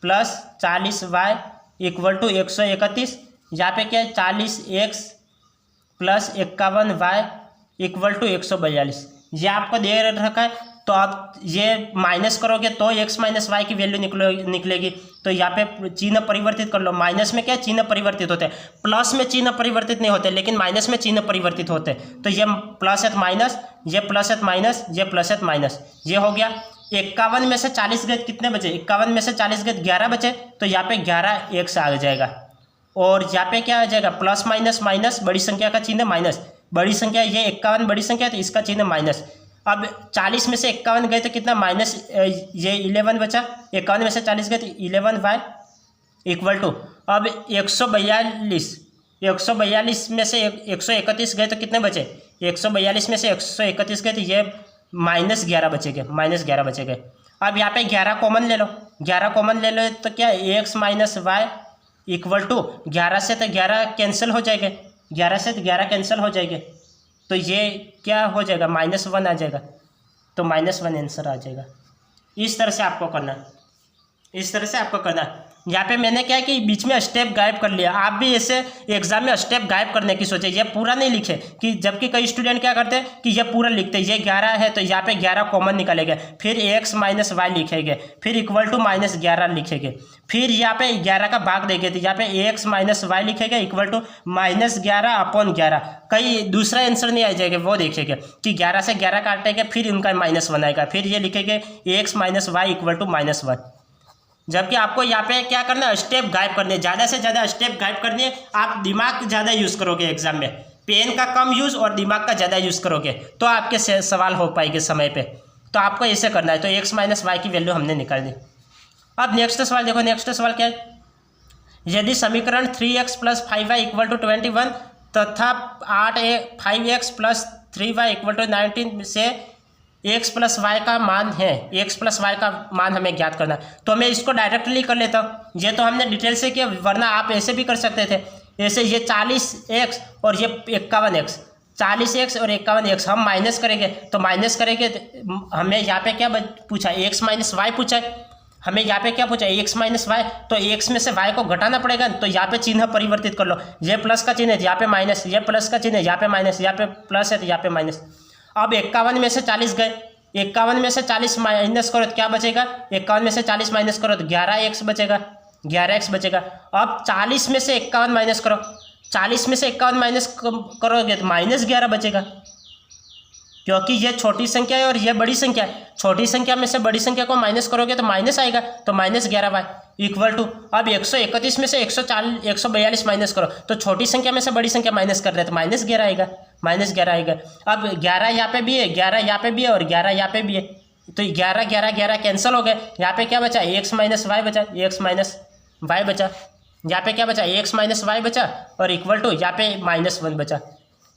+ 40y इक्वल टू 131, यहाँ पे क्या है 40x + 51y इक्वल टू 142, ये आपको दे रखा है। तो आप ये माइनस करोगे तो x - y की वैल्यू निकलेगी, तो यहाँ पे चिन्ह परिवर्तित कर लो। माइनस में क्या चिन्ह परिवर्तित होते हैं, प्लस में चिन्ह परिवर्तित नहीं होते, लेकिन माइनस में चिन्ह परिवर्तित होते हैं। तो ये प्लस है माइनस, ये प्लस है माइनस, ये प्लस है माइनस, ये हो गया। 51 में से 40 गए कितने बचे, 51 में से 40 गए 11 बचे, तो यहाँ पे 11 एक से आ जाएगा। और यहाँ पे क्या आ जाएगा, प्लस माइनस माइनस, बड़ी संख्या का चिन्ह माइनस, बड़ी संख्या ये 51 बड़ी संख्या है तो इसका चिन्ह माइनस। अब 40 में से 51 गए तो कितना माइनस, ये 11 बचा, 51 में से 40 गए तो 11y इक्वल टू, अब 142 में से 131 गए तो कितने बचे, 142 में से 131 गए तो ये -11 बचेंगे, -11 बचेंगे। अब यहाँ पे 11 कॉमन ले लो, 11 कॉमन ले लो तो क्या x minus y equal to 11 से तो 11 कैंसिल हो जाएंगे, 11 से तो 11 कैंसिल हो जाएंगे, तो ये क्या हो जाएगा, -1 आ जाएगा, तो -1 आंसर आ जाएगा। इस तरह से आपको करना है, इस तरह से आपको करना है। यहाँ पे मैंने क्या है कि बीच में स्टेप गायब कर लिया, आप भी ऐसे एग्जाम में स्टेप गायब करने की सोचे, ये पूरा नहीं लिखे कि, जबकि कई स्टूडेंट क्या करते हैं कि ये पूरा लिखते हैं, ये 11 है तो यहाँ पे 11 कॉमन निकालेंगे, फिर x माइनस वाई लिखेंगे, फिर इक्वल टू -11 लिखेंगे, फिर यहाँ पे 11 का भाग देंगे तो यहाँ पे x माइनस वाई लिखेंगे इक्वल टू -11 अपॉन 11, कहीं दूसरा आंसर नहीं आ जाएगा, वो देखेंगे कि 11 से 11 काटेंगे फिर उनका -1 आएगा, फिर ये लिखेंगे x minus y equal to -1। जबकि आपको यहाँ पे क्या करना है, स्टेप गायब करने, ज़्यादा से ज़्यादा स्टेप गायब करनी है। आप दिमाग ज़्यादा यूज़ करोगे एग्जाम में, पेन का कम यूज़ और दिमाग का ज़्यादा यूज़ करोगे तो आपके सवाल हो पाएंगे समय पे। तो आपको ऐसे करना है। तो x माइनस वाई की वैल्यू हमने निकाल दी। अब नेक्स्ट सवाल देखो, नेक्स्ट सवाल क्या है, यदि समीकरण 3x plus 5y equal to 21 तथा 5x plus 3y equal to 19 से x प्लस वाई का मान है, x प्लस वाई का मान हमें ज्ञात करना है, तो मैं इसको डायरेक्टली कर लेता हूँ। ये तो हमने डिटेल से किया, वरना आप ऐसे भी कर सकते थे, ऐसे ये 40x और ये 51x, 40x और 51x हम माइनस करेंगे, तो माइनस करेंगे तो हमें यहाँ पे क्या पूछा, x माइनस वाई पूछा है, हमें यहाँ पे क्या पूछा, x माइनस वाई, तो x में से y को घटाना पड़ेगा, तो यहाँ पे चिन्ह परिवर्तित कर लो, ये प्लस का चिन्ह है यहाँ पे माइनस, ये प्लस का चिन्ह है यहाँ पे माइनस, यहाँ पे प्लस है तो यहाँ पे माइनस। अब 51 में से 40 गए, 51 में से 40 माइनस करो तो क्या बचेगा, 51 में से 40 माइनस करो तो 11x बचेगा, 11x बचेगा। अब 40 में से 51 माइनस करो, 40 में से 51 माइनस करोगे तो -11 बचेगा, क्योंकि ये छोटी संख्या है और ये बड़ी संख्या है, छोटी संख्या में से बड़ी संख्या को माइनस करोगे तो माइनस आएगा, तो -11y इक्वल टू, अब 131 में से 142 माइनस करो, तो छोटी संख्या में से बड़ी संख्या माइनस कर रहे हैं तो -11 आएगा, -11 आएगा। अब 11 यहाँ पे भी है, 11 यहाँ पे भी है और 11 यहाँ पे भी है, तो 11 11 11 कैंसिल हो गए, यहाँ पे क्या बचा, x माइनस वाई बचा, x माइनस वाई बचा, यहाँ पे क्या बचा, x माइनस वाई बचा और इक्वल टू यहाँ पे -1 बचा।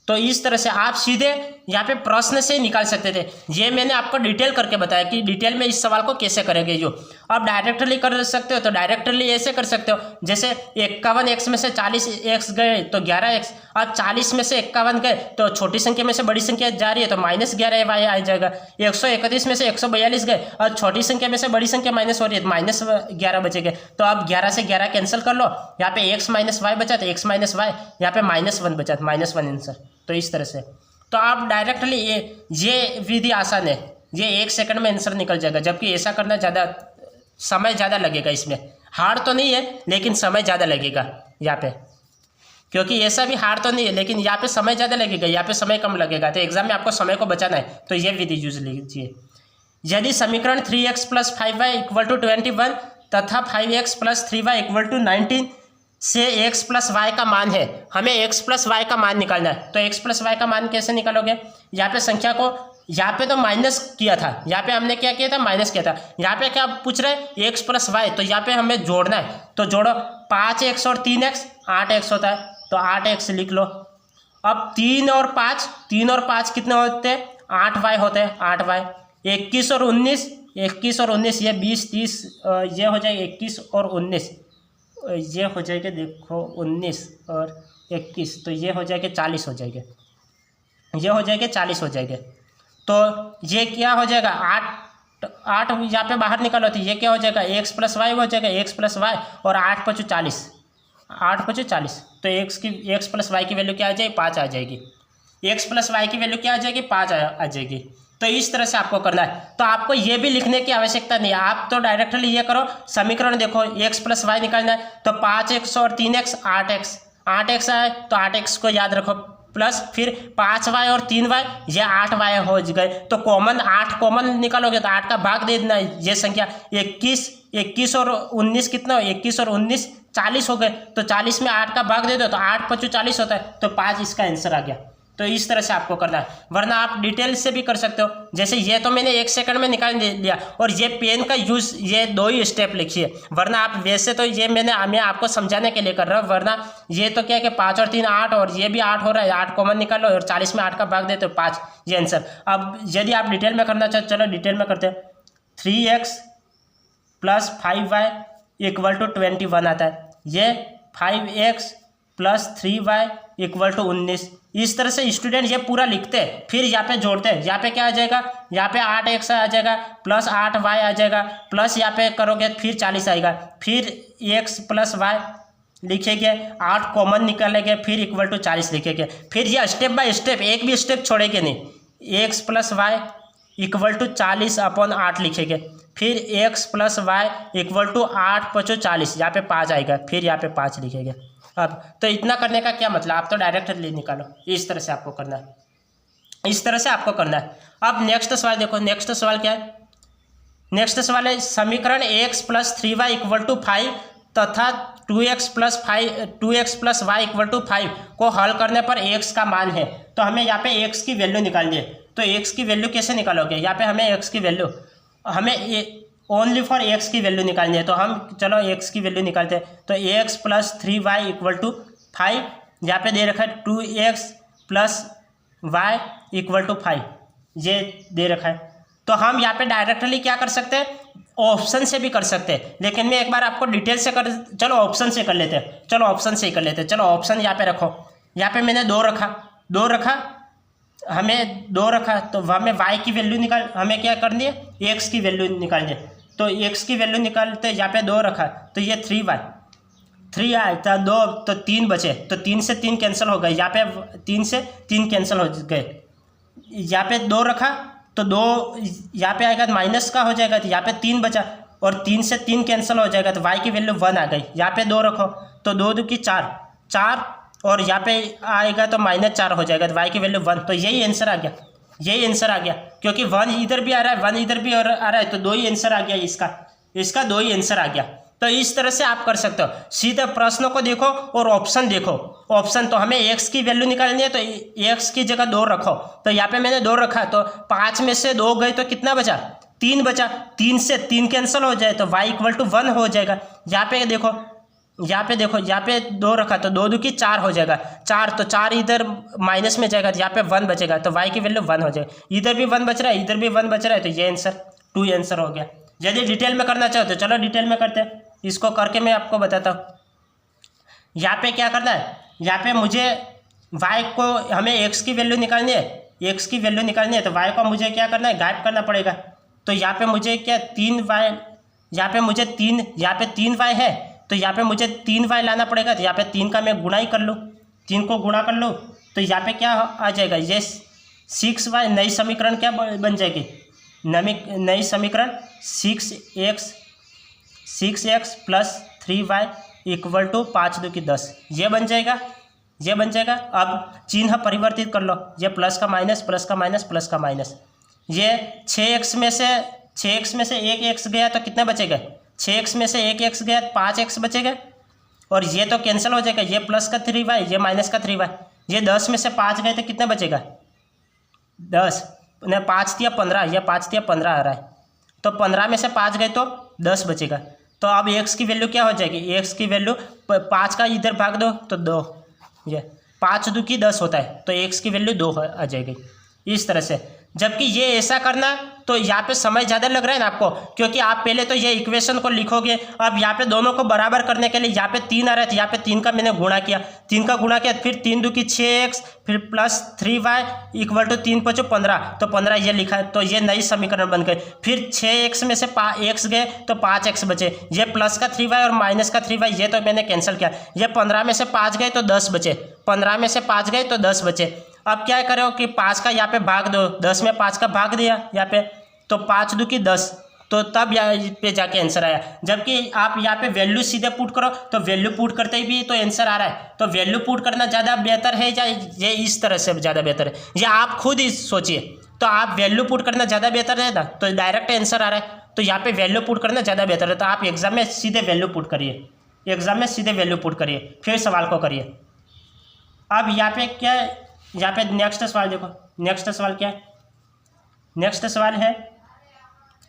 तो इस तरह से आप सीधे यहाँ पे प्रश्न से निकाल सकते थे। ये मैंने आपको डिटेल करके बताया कि डिटेल में इस सवाल को कैसे करेंगे। जो आप डायरेक्टली कर सकते हो तो डायरेक्टली ऐसे कर सकते हो, जैसे 51x में से 40x गए तो 11x, अब 40 में से 51 गए तो छोटी संख्या में से बड़ी संख्या जा रही है तो -11y आ जाएगा। 131 में से 142 गए और छोटी संख्या में से बड़ी संख्या माइनस हो रही है तो -11 बचेंगे। तो अब 11 से 11 कैंसिल कर लो, यहाँ पे x माइनस वाई बचा तो x माइनस वाई, यहाँ पे -1 बचा तो -1 आंसर। तो इस तरह से तो आप डायरेक्टली ये विधि आसान है, ये 1 सेकंड में आंसर निकल जाएगा, जबकि ऐसा करना ज़्यादा समय ज़्यादा लगेगा। इसमें हार्ड तो नहीं है लेकिन समय ज़्यादा लगेगा यहाँ पे, क्योंकि ऐसा भी हार्ड तो नहीं है लेकिन यहाँ पे समय ज़्यादा लगेगा, यहाँ पे समय कम लगेगा। तो एग्जाम में आपको समय को बचाना है तो ये विधि यूज लीजिए। यदि समीकरण 3x plus 5y equal to 21 तथा 5x plus 3y equal to 19 से x प्लस वाई का मान है, हमें x प्लस वाई का मान निकालना है। तो x प्लस वाई का मान कैसे निकालोगे, यहाँ पे संख्या को, यहाँ पे तो माइनस किया था, यहाँ पे हमने क्या किया था, माइनस किया था। यहाँ पे क्या पूछ रहे हैं, x प्लस वाई, तो यहाँ पे हमें जोड़ना है, तो जोड़ो 5x और 3x 8x होता है, तो 8x लिख लो। अब 3 और 5 कितने होते हैं, 8y होते हैं, 8y। 21 और 19 ये 20 30 ये हो जाएगा 21 और 19, ये हो जाएगा देखो 19 और 21, तो ये हो जाएगा 40 हो जाएगा, ये हो जाएगा 40 हो जाएगा। तो ये क्या हो जाएगा, 8 यहाँ पे बाहर निकालो तो ये क्या हो जाएगा, x प्लस वाई हो जाएगा, x प्लस वाई और 8 × 40, 8 × 40, तो x प्लस वाई की वैल्यू क्या आ जाएगी, 5 आ जाएगी। x प्लस वाई की वैल्यू क्या आ जाएगी, 5 आ जाएगी। तो इस तरह से आपको करना है। तो आपको ये भी लिखने की आवश्यकता नहीं है, आप तो डायरेक्टली ये करो, समीकरण देखो x प्लस वाई निकालना है, तो 5x और 3x 8x, 8x आए तो 8x को याद रखो प्लस फिर 5y और 3y, ये 8y हो गए। तो कॉमन 8 कॉमन निकालोगे तो 8 का भाग दे देना है। ये संख्या 21 और 19 कितना हो, 21 और 19 40 हो गए। तो 40 में 8 का भाग दे दो तो 8 5 40 होता है, तो 5 इसका आंसर आ गया। तो इस तरह से आपको करना है, वरना आप डिटेल से भी कर सकते हो। जैसे ये तो मैंने 1 सेकंड में निकाल लिया, और ये पेन का यूज़ ये 2 ही स्टेप लिखिए, वरना आप वैसे तो ये मैं आपको समझाने के लिए कर रहा हूँ, वरना ये तो क्या है कि 5 और 3 8, और ये भी 8 हो रहा है, 8 कॉमन निकालो और 40 में 8 का भाग देते हो 5, ये आंसर। अब यदि आप डिटेल में करना चाहते चलो डिटेल में करते हैं। 3x + 5y = 21 आता है। ये 5x + 3y = 19। इस तरह से स्टूडेंट ये पूरा लिखते हैं, फिर यहाँ पे जोड़ते हैं। यहाँ पे क्या आ जाएगा, यहाँ पे 8x आ जाएगा प्लस 8y आ जाएगा, प्लस यहाँ पे करोगे फिर 40 आएगा, फिर x + y लिखेंगे, 8 कॉमन निकालेंगे, फिर = 40 लिखेंगे। फिर ये स्टेप बाय स्टेप, एक भी स्टेप छोड़ेंगे नहीं। x + y = 40/8 लिखेंगे, फिर x + y = 8 5 40, यहाँ पे 5 आएगा, फिर यहाँ पे 5 लिखेंगे। अब तो इतना करने का क्या मतलब, आप तो डायरेक्ट निकालो। इस तरह से आपको करना है, इस तरह से आपको करना है। अब नेक्स्ट सवाल देखो, नेक्स्ट सवाल क्या है। नेक्स्ट सवाल है समीकरण x + 3y = 5 तथा 2x + y = 5 को हल करने पर x का मान है। तो हमें यहाँ पे x की वैल्यू निकालनी है। तो x की वैल्यू कैसे निकालोगे, यहाँ पे हमें x की वैल्यू, हमें ओनली फॉर x की वैल्यू निकालनी है। तो हम चलो x की वैल्यू निकालते हैं। तो x + 3y = 5, यहाँ पे दे रखा है 2x + y = 5, ये दे रखा है। तो हम यहाँ पे डायरेक्टली क्या कर सकते हैं, ऑप्शन से भी कर सकते हैं, लेकिन मैं एक बार आपको डिटेल से चलो ऑप्शन से कर लेते हैं। चलो ऑप्शन से ही कर लेते हैं। चलो ऑप्शन यहाँ पे रखो, यहाँ पे मैंने 2 रखा, हमें 2 रखा, तो हमें y की वैल्यू हमें क्या करनी है, x की वैल्यू निकालनी है। तो x की वैल्यू निकालते, यहाँ पे 2 रखा, तो ये 3 आया था 2, तो 3 बचे, तो 3 से 3 कैंसिल हो गए, यहाँ पे 3 से 3 कैंसिल हो गए। यहाँ पे 2 रखा, तो 2 यहाँ पे आएगा माइनस का हो जाएगा, तो यहाँ पे 3 बचा, और 3 से 3 कैंसिल हो जाएगा, तो y की वैल्यू 1 आ गई। यहाँ पे 2 रखो, तो 2 2 की 4, और यहाँ पे आएगा तो -4 हो जाएगा, तो y की वैल्यू 1। तो यही आंसर आ गया, यही आंसर आ गया, क्योंकि 1 इधर भी आ रहा है, 1 इधर भी आ रहा है, तो 2 ही आंसर आ गया इसका 2 ही आंसर आ गया। तो इस तरह से आप कर सकते हो, सीधे प्रश्नों को देखो और ऑप्शन देखो। ऑप्शन तो हमें x की वैल्यू निकालनी है, तो x की जगह 2 रखो, तो यहाँ पे मैंने 2 रखा, तो 5 में से 2 गए तो कितना बचा, 3 बचा, 3 से 3 कैंसिल हो जाए तो y = 1 हो जाएगा। यहाँ पे देखो, यहाँ पे 2 रखा, तो 2 2 की 4 हो जाएगा, 4, तो 4 इधर माइनस में जाएगा, तो यहाँ पे 1 बचेगा, तो y की वैल्यू 1 हो जाएगा। इधर भी 1 बच रहा है, इधर भी 1 बच रहा है, तो ये आंसर 2 आंसर हो गया। यदि डिटेल में करना चाहो तो चलो डिटेल में करते हैं, इसको करके मैं आपको बताता हूँ। यहाँ पे क्या करना है, यहाँ पे मुझे y को, हमें x की वैल्यू निकालनी है, x की वैल्यू निकालनी है, तो y को मुझे क्या करना है, गायब करना पड़ेगा। तो यहाँ पे मुझे क्या 3y, यहाँ पे मुझे 3y है, तो यहाँ पे मुझे 3y लाना पड़ेगा। तो यहाँ पे 3 का मैं गुणा ही कर लूँ, 3 को गुणा कर लूँ, तो यहाँ पे क्या आ जाएगा, ये 6y, नई समीकरण क्या बन जाएगी, नई समीकरण 6x + 3y = 5 2 की 10, ये बन जाएगा, ये बन जाएगा। अब चिन्ह परिवर्तित कर लो, ये प्लस का माइनस, प्लस का माइनस, प्लस का माइनस। ये 6x में से 1 x गया तो कितना बचेगा, 6x में से 1 x गया 5x बचेगा, और ये तो कैंसिल हो जाएगा, ये प्लस का 3y, ये माइनस का 3y। ये 10 में से 5 गए तो कितना बचेगा, 10 ने 5 दिया 15, ये 5 दिया 15 आ रहा है, तो 15 में से 5 गए तो 10 बचेगा। तो अब x की वैल्यू क्या हो जाएगी, x की वैल्यू 5 का इधर भाग दो तो 2, ये 5 2 की 10 होता है, तो x की वैल्यू 2 आ जाएगी। इस तरह से, जबकि ये ऐसा करना तो यहाँ पे समय ज़्यादा लग रहा है ना आपको, क्योंकि आप पहले तो ये इक्वेशन को लिखोगे। अब यहाँ पे दोनों को बराबर करने के लिए यहाँ पे 3 आ रहा है, तो यहाँ पे 3 का मैंने गुणा किया, 3 का गुणा किया, फिर 3 2 की 6x, फिर प्लस 3y = 3 5 15, तो 15 ये लिखा है, तो ये नई समीकरण बन गई। फिर 6x में से x गए तो 5x बचे, ये प्लस का 3y और माइनस का 3y ये तो मैंने कैंसिल किया। ये 15 में से 5 गए तो 10 बचे, 15 में से 5 गए तो 10 बचे। अब क्या करो कि 5 का यहाँ पे भाग दो, 10 में 5 का भाग दिया यहाँ पे, तो 5 2 की 10, तो तब यहाँ पे जाके आंसर आया। जबकि आप यहाँ पे वैल्यू सीधे पुट करो तो वैल्यू पुट करते ही भी तो आंसर आ रहा है। तो वैल्यू पुट करना ज़्यादा बेहतर है या ये इस तरह से ज़्यादा बेहतर है, या आप खुद ही सोचिए। तो आप वैल्यू पुट करना ज़्यादा बेहतर है ना, तो डायरेक्ट आंसर आ रहा है, तो यहाँ पे वैल्यू पुट करना ज़्यादा बेहतर है। तो आप एग्जाम में सीधे वैल्यू पुट करिए, एग्जाम में सीधे वैल्यू पुट करिए, फिर सवाल को करिए। अब यहाँ पे क्या है, यहाँ पे नेक्स्ट सवाल देखो, नेक्स्ट सवाल क्या है, नेक्स्ट सवाल है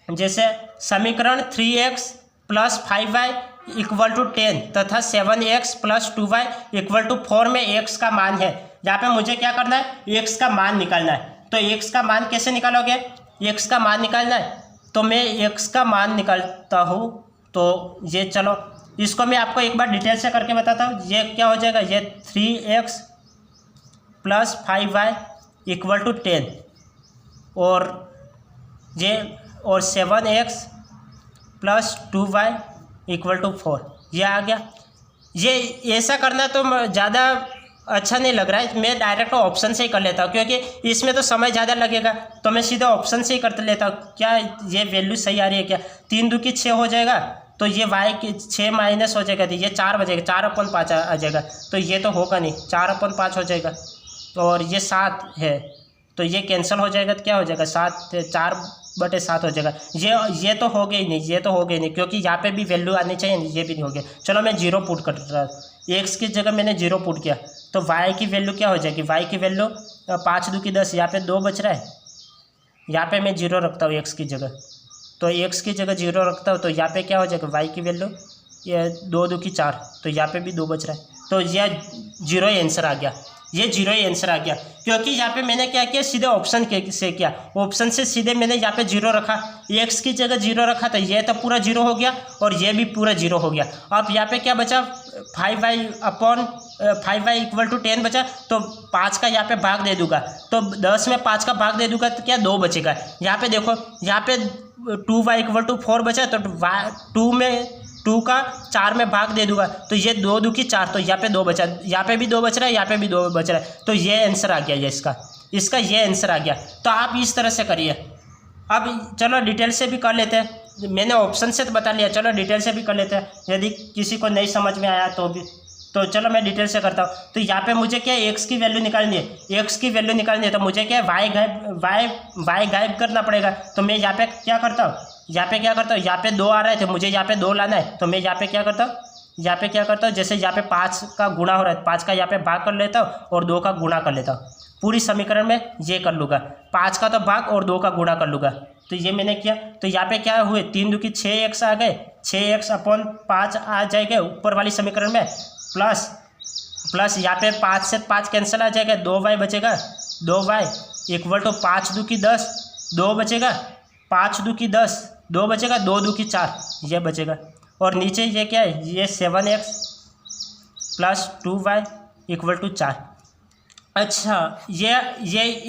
जैसे समीकरण 3x + 5y = 10 तथा 7x + 2y = 4 में x का मान है। यहाँ पे मुझे क्या करना है, x का मान निकालना है। तो x का मान कैसे निकालोगे, x का मान निकालना है तो मैं x का मान निकालता हूँ। तो ये चलो इसको मैं आपको एक बार डिटेल से करके बताता हूँ। ये क्या हो जाएगा, ये 3x + 5y = 10 और ये और 7x + 2y = 4, ये आ गया। ये ऐसा करना तो ज़्यादा अच्छा नहीं लग रहा है, मैं डायरेक्ट ऑप्शन से ही कर लेता हूँ क्योंकि इसमें तो समय ज़्यादा लगेगा। तो मैं सीधा ऑप्शन से ही कर लेता हूँ। क्या ये वैल्यू सही आ रही है क्या, 3 दूनी 6 हो जाएगा, तो ये y की 6 माइनस हो जाएगा, तो ये 4 बचेगा, 4/5 आ जाएगा। तो ये तो होगा नहीं, 4/5 हो जाएगा। और ये 7 है तो ये कैंसिल हो जाएगा, तो क्या हो जाएगा 4/7 हो जाएगा। ये तो हो गया ही नहीं, ये तो हो गया नहीं क्योंकि यहाँ पे भी वैल्यू आनी चाहिए, ये भी नहीं हो गया। चलो मैं 0 पुट कर रहा हूँ, x की जगह मैंने 0 पुट किया तो y की वैल्यू क्या हो जाएगी, y की वैल्यू 5 दूनी 10, यहाँ पे 2 बच रहा है, यहाँ पे मैं 0 रखता हूँ x की जगह। तो x की जगह 0 रखता हूँ तो यहाँ पे क्या हो जाएगा, y की वैल्यू ये 2 दूनी 4, तो यहाँ पे भी 2 बच रहा है, तो यह 0 ही आंसर आ गया, ये 0 ही आंसर आ गया। क्योंकि यहाँ पे मैंने क्या किया, सीधे ऑप्शन से किया, ऑप्शन से सीधे मैंने यहाँ पे 0 रखा, x की जगह 0 रखा तो ये तो पूरा 0 हो गया और ये भी पूरा 0 हो गया। अब यहाँ पे क्या बचा, 5y = 10 बचा, तो 5 का यहाँ पे भाग दे दूंगा, तो 10 में 5 का भाग दे दूंगा तो क्या 2 बचेगा। यहाँ पे देखो, यहाँ पे 2y = 4 बचा, तो 2 का 4 में भाग दे दूंगा तो ये 2 दूनी 4, तो यहाँ पे 2 बचा, यहाँ पे भी 2 बच रहा है, यहाँ पे भी 2 बच रहा है, तो ये आंसर आ गया, ये इसका ये आंसर आ गया। तो आप इस तरह से करिए। अब चलो डिटेल से भी कर लेते हैं, मैंने ऑप्शन से तो बता लिया, चलो डिटेल से भी कर लेते हैं यदि किसी को नहीं समझ में आया तो भी। तो चलो मैं डिटेल से करता हूँ। तो यहाँ पे मुझे क्या है, x की वैल्यू निकालनी है, x की वैल्यू निकालनी है, तो मुझे क्या है y गायब करना पड़ेगा। तो मैं यहाँ पे क्या करता हूँ, यहाँ पे 2 आ रहे थे, मुझे यहाँ पे 2 लाना है, तो मैं यहाँ पे क्या करता हूँ, जैसे यहाँ पे 5 का गुणा हो रहा है, 5 का यहाँ पे भाग कर लेता हूँ और 2 का गुणा कर लेता हूँ। पूरी समीकरण में ये कर लूँगा, 5 का तो भाग और 2 का गुणा कर लूँगा। तो ये मैंने किया, तो यहाँ पे क्या हुए, 3 दूनी 6x आ गए, 6x/5 आ जाएगा ऊपर वाली समीकरण में, प्लस यहाँ पे 5 से 5 कैंसिल आ जाएगा, 2y बचेगा, 2y = 5 दूनी 10, 2 बचेगा, 5 दूनी 10, 2 बचेगा, 2 दूनी 4, ये बचेगा। और नीचे ये क्या है, ये 7x + 2y = 4। अच्छा, ये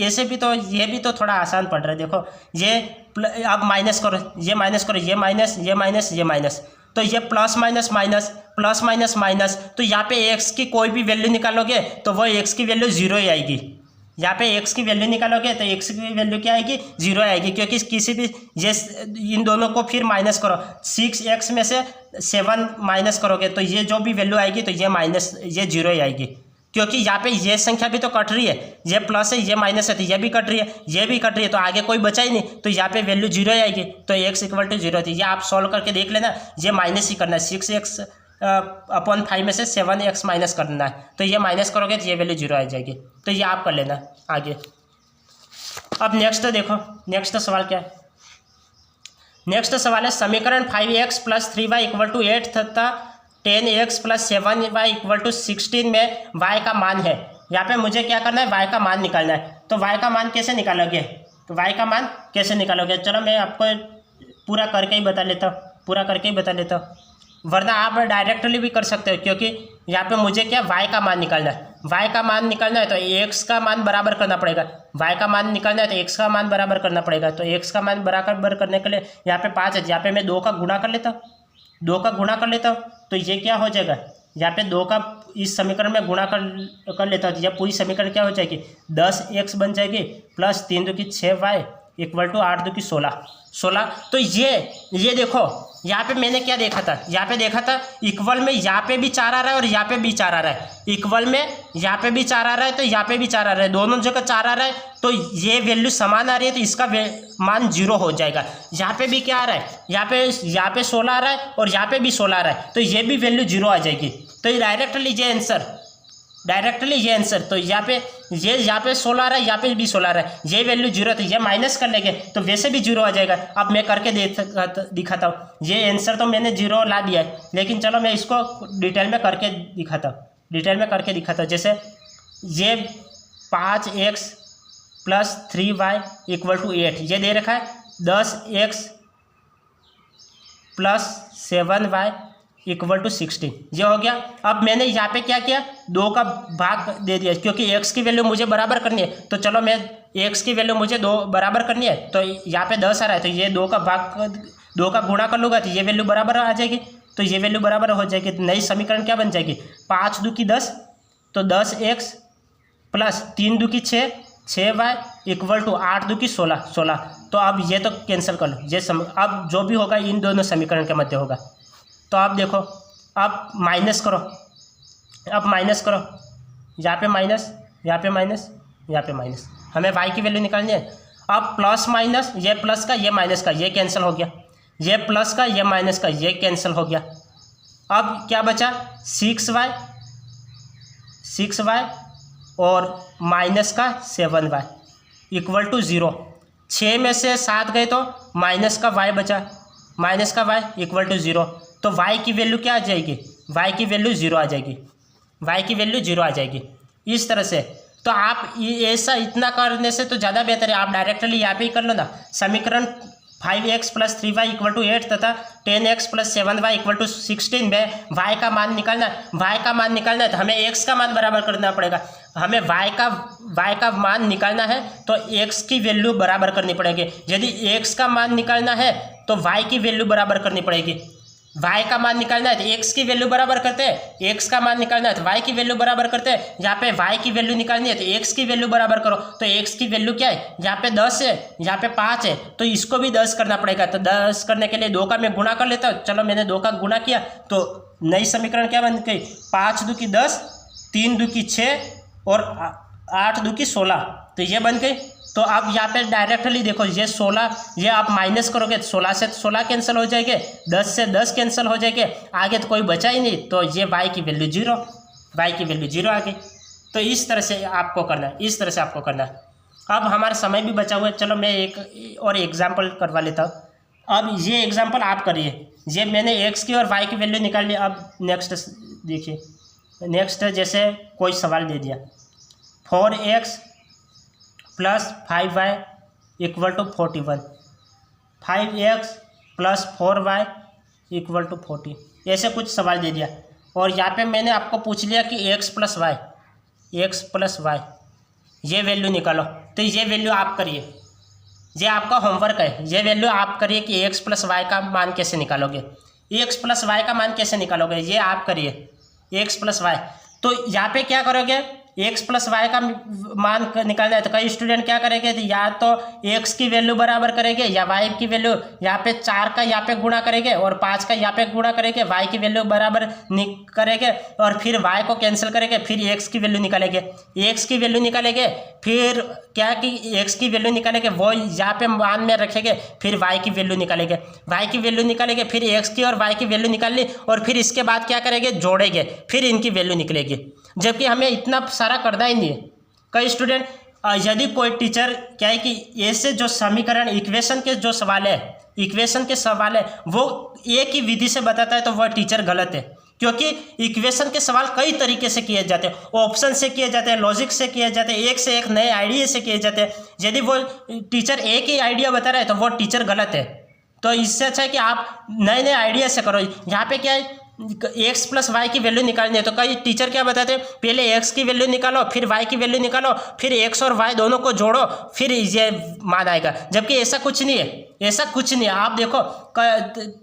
ऐसे भी तो, ये भी तो थोड़ा आसान पड़ रहा है। देखो ये अब माइनस करो, ये माइनस करो, ये माइनस, ये माइनस, ये माइनस, तो ये plus minus minus, plus minus minus, तो यहाँ पे x की कोई भी वैल्यू निकालोगे तो वो x की वैल्यू 0 ही आएगी। यहाँ पे x की वैल्यू निकालोगे तो x की वैल्यू क्या आएगी, 0 आएगी, क्योंकि किसी भी ये इन दोनों को फिर माइनस करो, 6x में से 7 माइनस करोगे तो ये जो भी वैल्यू आएगी तो ये माइनस, ये 0 ही आएगी। क्योंकि यहाँ पे ये संख्या भी तो कट रही है, ये प्लस है, ये माइनस है, तो ये भी कट रही है, ये भी कट रही है, तो आगे कोई बचा ही नहीं, तो यहाँ पे वैल्यू 0 आएगी। तो x = 0 थी, ये आप सॉल्व करके देख लेना, ये माइनस ही करना है, 6x/5 में से 7x माइनस करना है, तो ये माइनस करोगे तो ये वैल्यू 0 आ जाएगी। तो ये आप कर लेना आगे। अब नेक्स्ट देखो, नेक्स्ट सवाल क्या है, नेक्स्ट सवाल है समीकरण 5x + 3y = 8 तथा 10x + 7y = 16 में y का मान है। यहाँ पे मुझे क्या करना है, y का मान निकालना है। तो y का मान कैसे निकालोगे, चलो मैं आपको पूरा करके ही बता लेता हूँ, वरना आप डायरेक्टली भी कर सकते हो, क्योंकि यहाँ पे मुझे क्या y का मान निकालना है। y का मान निकालना है तो x का मान बराबर करना पड़ेगा, y का मान निकालना है तो x का मान बराबर करना पड़ेगा। तो x का मान बराबर करने के लिए यहाँ पे 5 है, यहाँ पे मैं 2 का गुणा कर लेता हूँ, तो ये क्या हो जाएगा, यहाँ पे 2 का इस समीकरण में गुणा कर लेता हूँ, तो यह पूरी समीकरण क्या हो जाएगी, 10x बन जाएगी, प्लस 3 दूनी 6y इक्वल टू 8 दूनी 16, 16। तो ये देखो यहाँ पे मैंने क्या देखा था, यहाँ पे देखा था इक्वल में यहाँ पे भी 4 आ रहा है और यहाँ पे भी 4 आ रहा है। इक्वल में यहाँ पे भी 4 आ रहा है तो यहाँ पे भी 4 आ रहा है, दोनों जगह 4 आ रहा है तो ये वैल्यू समान आ रही है तो इसका मान 0 हो जाएगा। यहाँ पे भी क्या आ रहा है, यहाँ पे 16 आ रहा है और यहाँ पे भी 16 आ रहा है तो ये भी वैल्यू 0 आ जाएगी। तो ये डायरेक्टली ये आंसर तो यहाँ पे 16 आ रहा है, यहाँ पे भी 16 आ रहा है, ये वैल्यू 0 तो ये माइनस कर लेंगे तो वैसे भी 0 आ जाएगा। अब मैं करके दिखाता हूँ। ये आंसर तो मैंने 0 ला दिया है, लेकिन चलो मैं इसको डिटेल में करके दिखाता हूँ। जैसे ये 5x + 3y = 8 ये दे रखा है, 10x + 7y = 16 ये हो गया। अब मैंने यहाँ पे क्या किया, 2 का भाग दे दिया क्योंकि x की वैल्यू मुझे बराबर करनी है। तो चलो मैं x की वैल्यू मुझे 2 बराबर करनी है तो यहाँ पे 10 आ रहा है तो ये 2 का गुणा कर लूँगा तो ये वैल्यू बराबर आ जाएगी। तो ये वैल्यू बराबर हो जाएगी। नई समीकरण क्या बन जाएगी, 5 दूनी 10 तो 10x + 3 दूनी 6, 6y = 8 दूनी 16, 16। तो अब ये तो कैंसिल कर लो, ये अब जो भी होगा इन दोनों समीकरण के मध्य होगा। तो आप देखो, अब माइनस करो, यहाँ पे माइनस, यहाँ पे माइनस, यहाँ पे माइनस, हमें y की वैल्यू निकालनी है। अब प्लस माइनस, ये प्लस का ये माइनस का ये कैंसिल हो गया, ये प्लस का ये माइनस का ये कैंसिल हो गया। अब क्या बचा, 6y और माइनस का 7y = 0। 6 में से 7 गए तो माइनस का y बचा, माइनस का y = 0। तो y की वैल्यू क्या आ जाएगी, y की वैल्यू 0 आ जाएगी, इस तरह से। तो आप ऐसा इतना करने से तो ज़्यादा बेहतर है, आप डायरेक्टली यहाँ पे ही कर लो ना। समीकरण 5x + 3y = 8 तथा 10x + 7y = 16 में y का मान निकालना है तो हमें x का मान बराबर करना पड़ेगा। हमें y का मान निकालना है तो x की वैल्यू बराबर करनी पड़ेगी। यदि x का मान निकालना है तो y की वैल्यू बराबर करनी पड़ेगी। y का मान निकालना है तो x की वैल्यू बराबर करते हैं, x का मान निकालना है तो y की वैल्यू बराबर करते हैं। यहाँ पे y की वैल्यू निकालनी है तो x की वैल्यू बराबर करो। तो x की वैल्यू क्या है, यहाँ पे 10 है, यहाँ पे 5 है तो इसको भी 10 करना पड़ेगा। तो 10 करने के लिए 2 का मैं गुणा कर लेता हूँ। चलो मैंने 2 का गुणा किया तो नई समीकरण क्या बन गई, 5 दूनी 10, 3 दूनी 6 और 8 दूनी 16 तो ये बन गई। तो अब यहाँ पे डायरेक्टली देखो, ये 16 ये आप माइनस करोगे तो 16 से 16 कैंसिल हो जाएंगे, 10 से 10 कैंसिल हो जाएंगे, आगे तो कोई बचा ही नहीं। तो ये y की वैल्यू 0 आ गई। तो इस तरह से आपको करना है, अब हमारा समय भी बचा हुआ है। चलो मैं एक और एग्जाम्पल करवा लेता हूँ। अब ये एग्जाम्पल आप करिए, ये मैंने x की और y की वैल्यू निकाल ली। अब नेक्स्ट देखिए, नेक्स्ट जैसे कोई सवाल दे दिया, 4x + 5y = 41, 5x + 4y = 40, ऐसे कुछ सवाल दे दिया। और यहाँ पे मैंने आपको पूछ लिया कि x + y ये वैल्यू निकालो। तो ये वैल्यू आप करिए, ये आपका होमवर्क है। ये वैल्यू आप करिए कि x + y का मान कैसे निकालोगे, x + y का मान कैसे निकालोगे, ये आप करिए, x + y। तो यहाँ पे क्या करोगे, x + y का मान निकालना है तो कई स्टूडेंट क्या करेंगे, तो या तो x की वैल्यू बराबर करेंगे या y की वैल्यू, यहाँ पे 4 का यहाँ पे गुणा करेंगे और 5 का यहाँ पे गुणा करेंगे, y की वैल्यू बराबर करेंगे और फिर y को कैंसिल करेंगे, फिर x की वैल्यू निकालेंगे, फिर क्या कि x की वैल्यू निकालेंगे वो यहाँ पे मान में रखेंगे, फिर y की वैल्यू निकालेंगे, फिर x की और y की वैल्यू निकाल ली और फिर इसके बाद क्या करेंगे, जोड़ेंगे, फिर इनकी वैल्यू निकलेगी। जबकि हमें इतना सारा करना ही नहीं है। कई स्टूडेंट, यदि कोई टीचर क्या है कि ऐसे जो समीकरण इक्वेशन के सवाल है वो एक ही विधि से बताता है तो वह टीचर गलत है, क्योंकि इक्वेशन के सवाल कई तरीके से किए जाते हैं, ऑप्शन से किए जाते हैं, लॉजिक से किए जाते हैं, एक से एक नए आइडिया से किए जाते हैं। यदि वो टीचर एक ही आइडिया बता रहा है तो वो टीचर गलत है। तो इससे अच्छा है कि आप नए नए आइडिया से करो। यहाँ पे क्या है, x + y की वैल्यू निकालनी है तो कई टीचर क्या बताते हैं, पहले x की वैल्यू निकालो, फिर y की वैल्यू निकालो, फिर x और y दोनों को जोड़ो, फिर ये मान आएगा। जबकि ऐसा कुछ नहीं है, आप देखो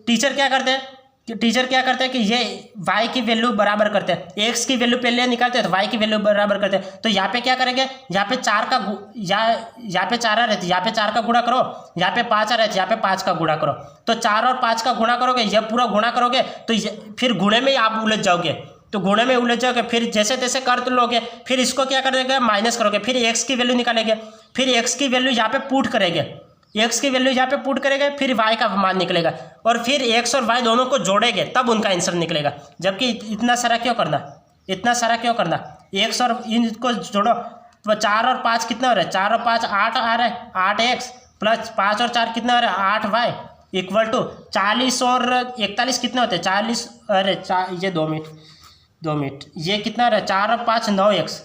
टीचर क्या करते हैं, टीचर क्या करते हैं कि ये y की वैल्यू बराबर करते हैं, x की वैल्यू पहले निकालते हैं तो y की वैल्यू बराबर करते हैं। तो यहाँ पे क्या करेंगे, यहाँ पे 4 का यहाँ पे 4 आ रहे थे, यहाँ पे 4 का गुणा करो, यहाँ पे 5 आ रहे थे, यहाँ पे 5 का गुणा करो। तो 4 और 5 का गुणा करोगे, ये पूरा गुणा करोगे तो फिर गुणे में ही आप उलझ जाओगे। तो गुणे में उलझ जाओगे, फिर जैसे तैसे कर लोगे, फिर इसको क्या करेंगे, माइनस करोगे, फिर x की वैल्यू निकालेंगे, फिर x की वैल्यू यहाँ पे पुट करेंगे, x की वैल्यू यहाँ पे पुट करेंगे, फिर y का मान निकलेगा और फिर x और y दोनों को जोड़ेंगे तब उनका आंसर निकलेगा। जबकि इतना सारा क्यों करना, इतना सारा क्यों करना, x और इनको जोड़ो तो 4 और 5 कितना हो रहा है, 4 और 5 8 आ रहा है, 8x प्लस 5 और 4 कितना हो रहा है, 8y इक्वल टू 40 और 41 कितना होते हैं, 40 अरे ये 2 मिनट ये कितना रहा है, 4 और 5 9x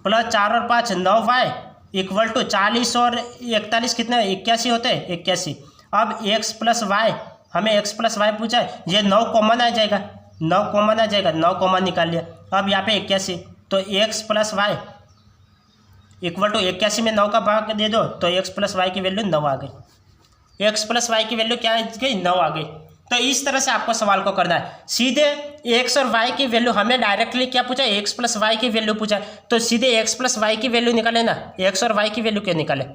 प्लस 4 और 5 9y इक्वल टू 40 और 41 कितने 81 होते हैं, 81। अब x प्लस वाई, हमें x प्लस वाई पूछा है, ये 9 कॉमन आ जाएगा, 9 कॉमन आ जाएगा, 9 कॉमन निकाल लिया। अब यहाँ पे 81, तो x plus y equal to 81 में 9 का भाग दे दो तो x प्लस वाई की वैल्यू 9 आ गई, x प्लस वाई की वैल्यू क्या आ गई, 9 आ गई। तो इस तरह से आपको सवाल को करना है। सीधे x और y की वैल्यू, हमें डायरेक्टली क्या पूछा, x प्लस वाई की वैल्यू पूछा, तो सीधे x प्लस वाई की वैल्यू निकाले ना, x और y की वैल्यू क्यों निकाले,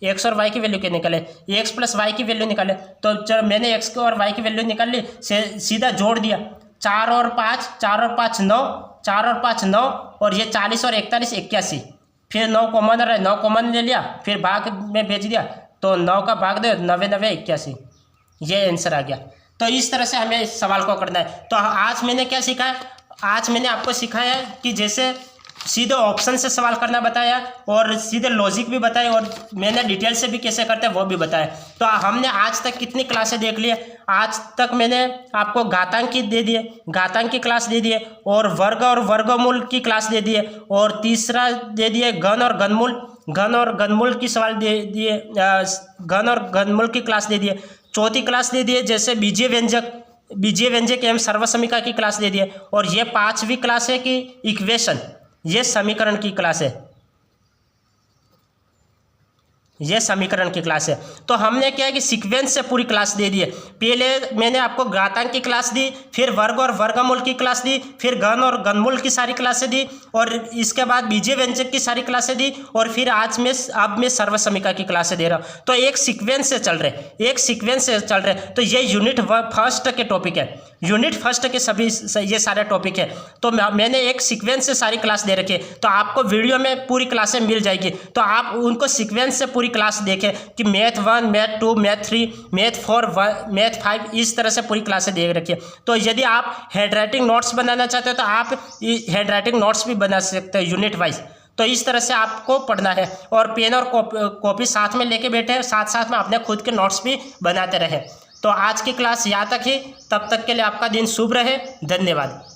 x और y की वैल्यू क्यों निकाले, x प्लस वाई की वैल्यू निकाले। तो जब मैंने x और y की वैल्यू निकाल ली, सीधा जोड़ दिया, 4 और 5 9, 4 और 5 9 और ये 40 और 41 81, फिर 9 कॉमन रहा है, 9 कॉमन ले लिया, फिर भाग में भेज दिया, तो 9 का भाग दे 9 9 81, ये आंसर आ गया। तो इस तरह से हमें इस सवाल को करना है। तो आज मैंने क्या सीखा है, आज मैंने आपको सिखाया है कि जैसे सीधे ऑप्शन से सवाल करना बताया और सीधे लॉजिक भी बताया और मैंने डिटेल से भी कैसे करते हैं वो भी बताया। तो हमने आज तक कितनी क्लासें देख ली है, आज तक मैंने आपको घातांक की दे दिए, घातांक की क्लास दे दिए और वर्गमूल की क्लास दे दिए और तीसरा दे दिए घन और घनमूल की सवाल दे दिए, घन और घनमूल की क्लास दे दिए। चौथी क्लास दे दिए जैसे बीजीय व्यंजक एवं सर्वसमीका की क्लास दे दिए और ये 5वीं क्लास है कि इक्वेशन, ये समीकरण की क्लास है, ये समीकरण की क्लास है। तो हमने क्या है कि सीक्वेंस से पूरी क्लास दे दी है। पहले मैंने आपको घातांक की क्लास दी, फिर वर्ग और वर्गमूल की क्लास दी, फिर घन और घनमूल की सारी क्लासें दी और इसके बाद बीजीय व्यंजक की सारी क्लासें दी और फिर अब मैं सर्वसमीका की क्लासें दे रहा हूँ। तो एक सीक्वेंस से चल रहे, तो ये यूनिट फर्स्ट के टॉपिक है, यूनिट फर्स्ट के सभी ये सारे टॉपिक है। तो मैंने एक सीक्वेंस से सारी क्लास दे रखी है, तो आपको वीडियो में पूरी क्लासें मिल जाएगी। तो आप उनको सीक्वेंस से पूरी क्लास देखें कि math 1, math 2, math 3, math 4, math 5, इस तरह से पूरी क्लासें दे रखी है। तो यदि आप हैंडराइटिंग नोट्स बनाना चाहते हो तो आप हैंडराइटिंग नोट्स भी बना सकते हैं यूनिट वाइज। तो इस तरह से आपको पढ़ना है और पेन और कॉपी साथ में लेके बैठे, साथ में अपने खुद के नोट्स भी बनाते रहें। तो आज की क्लास यहाँ तक ही, तब तक के लिए आपका दिन शुभ रहे, धन्यवाद।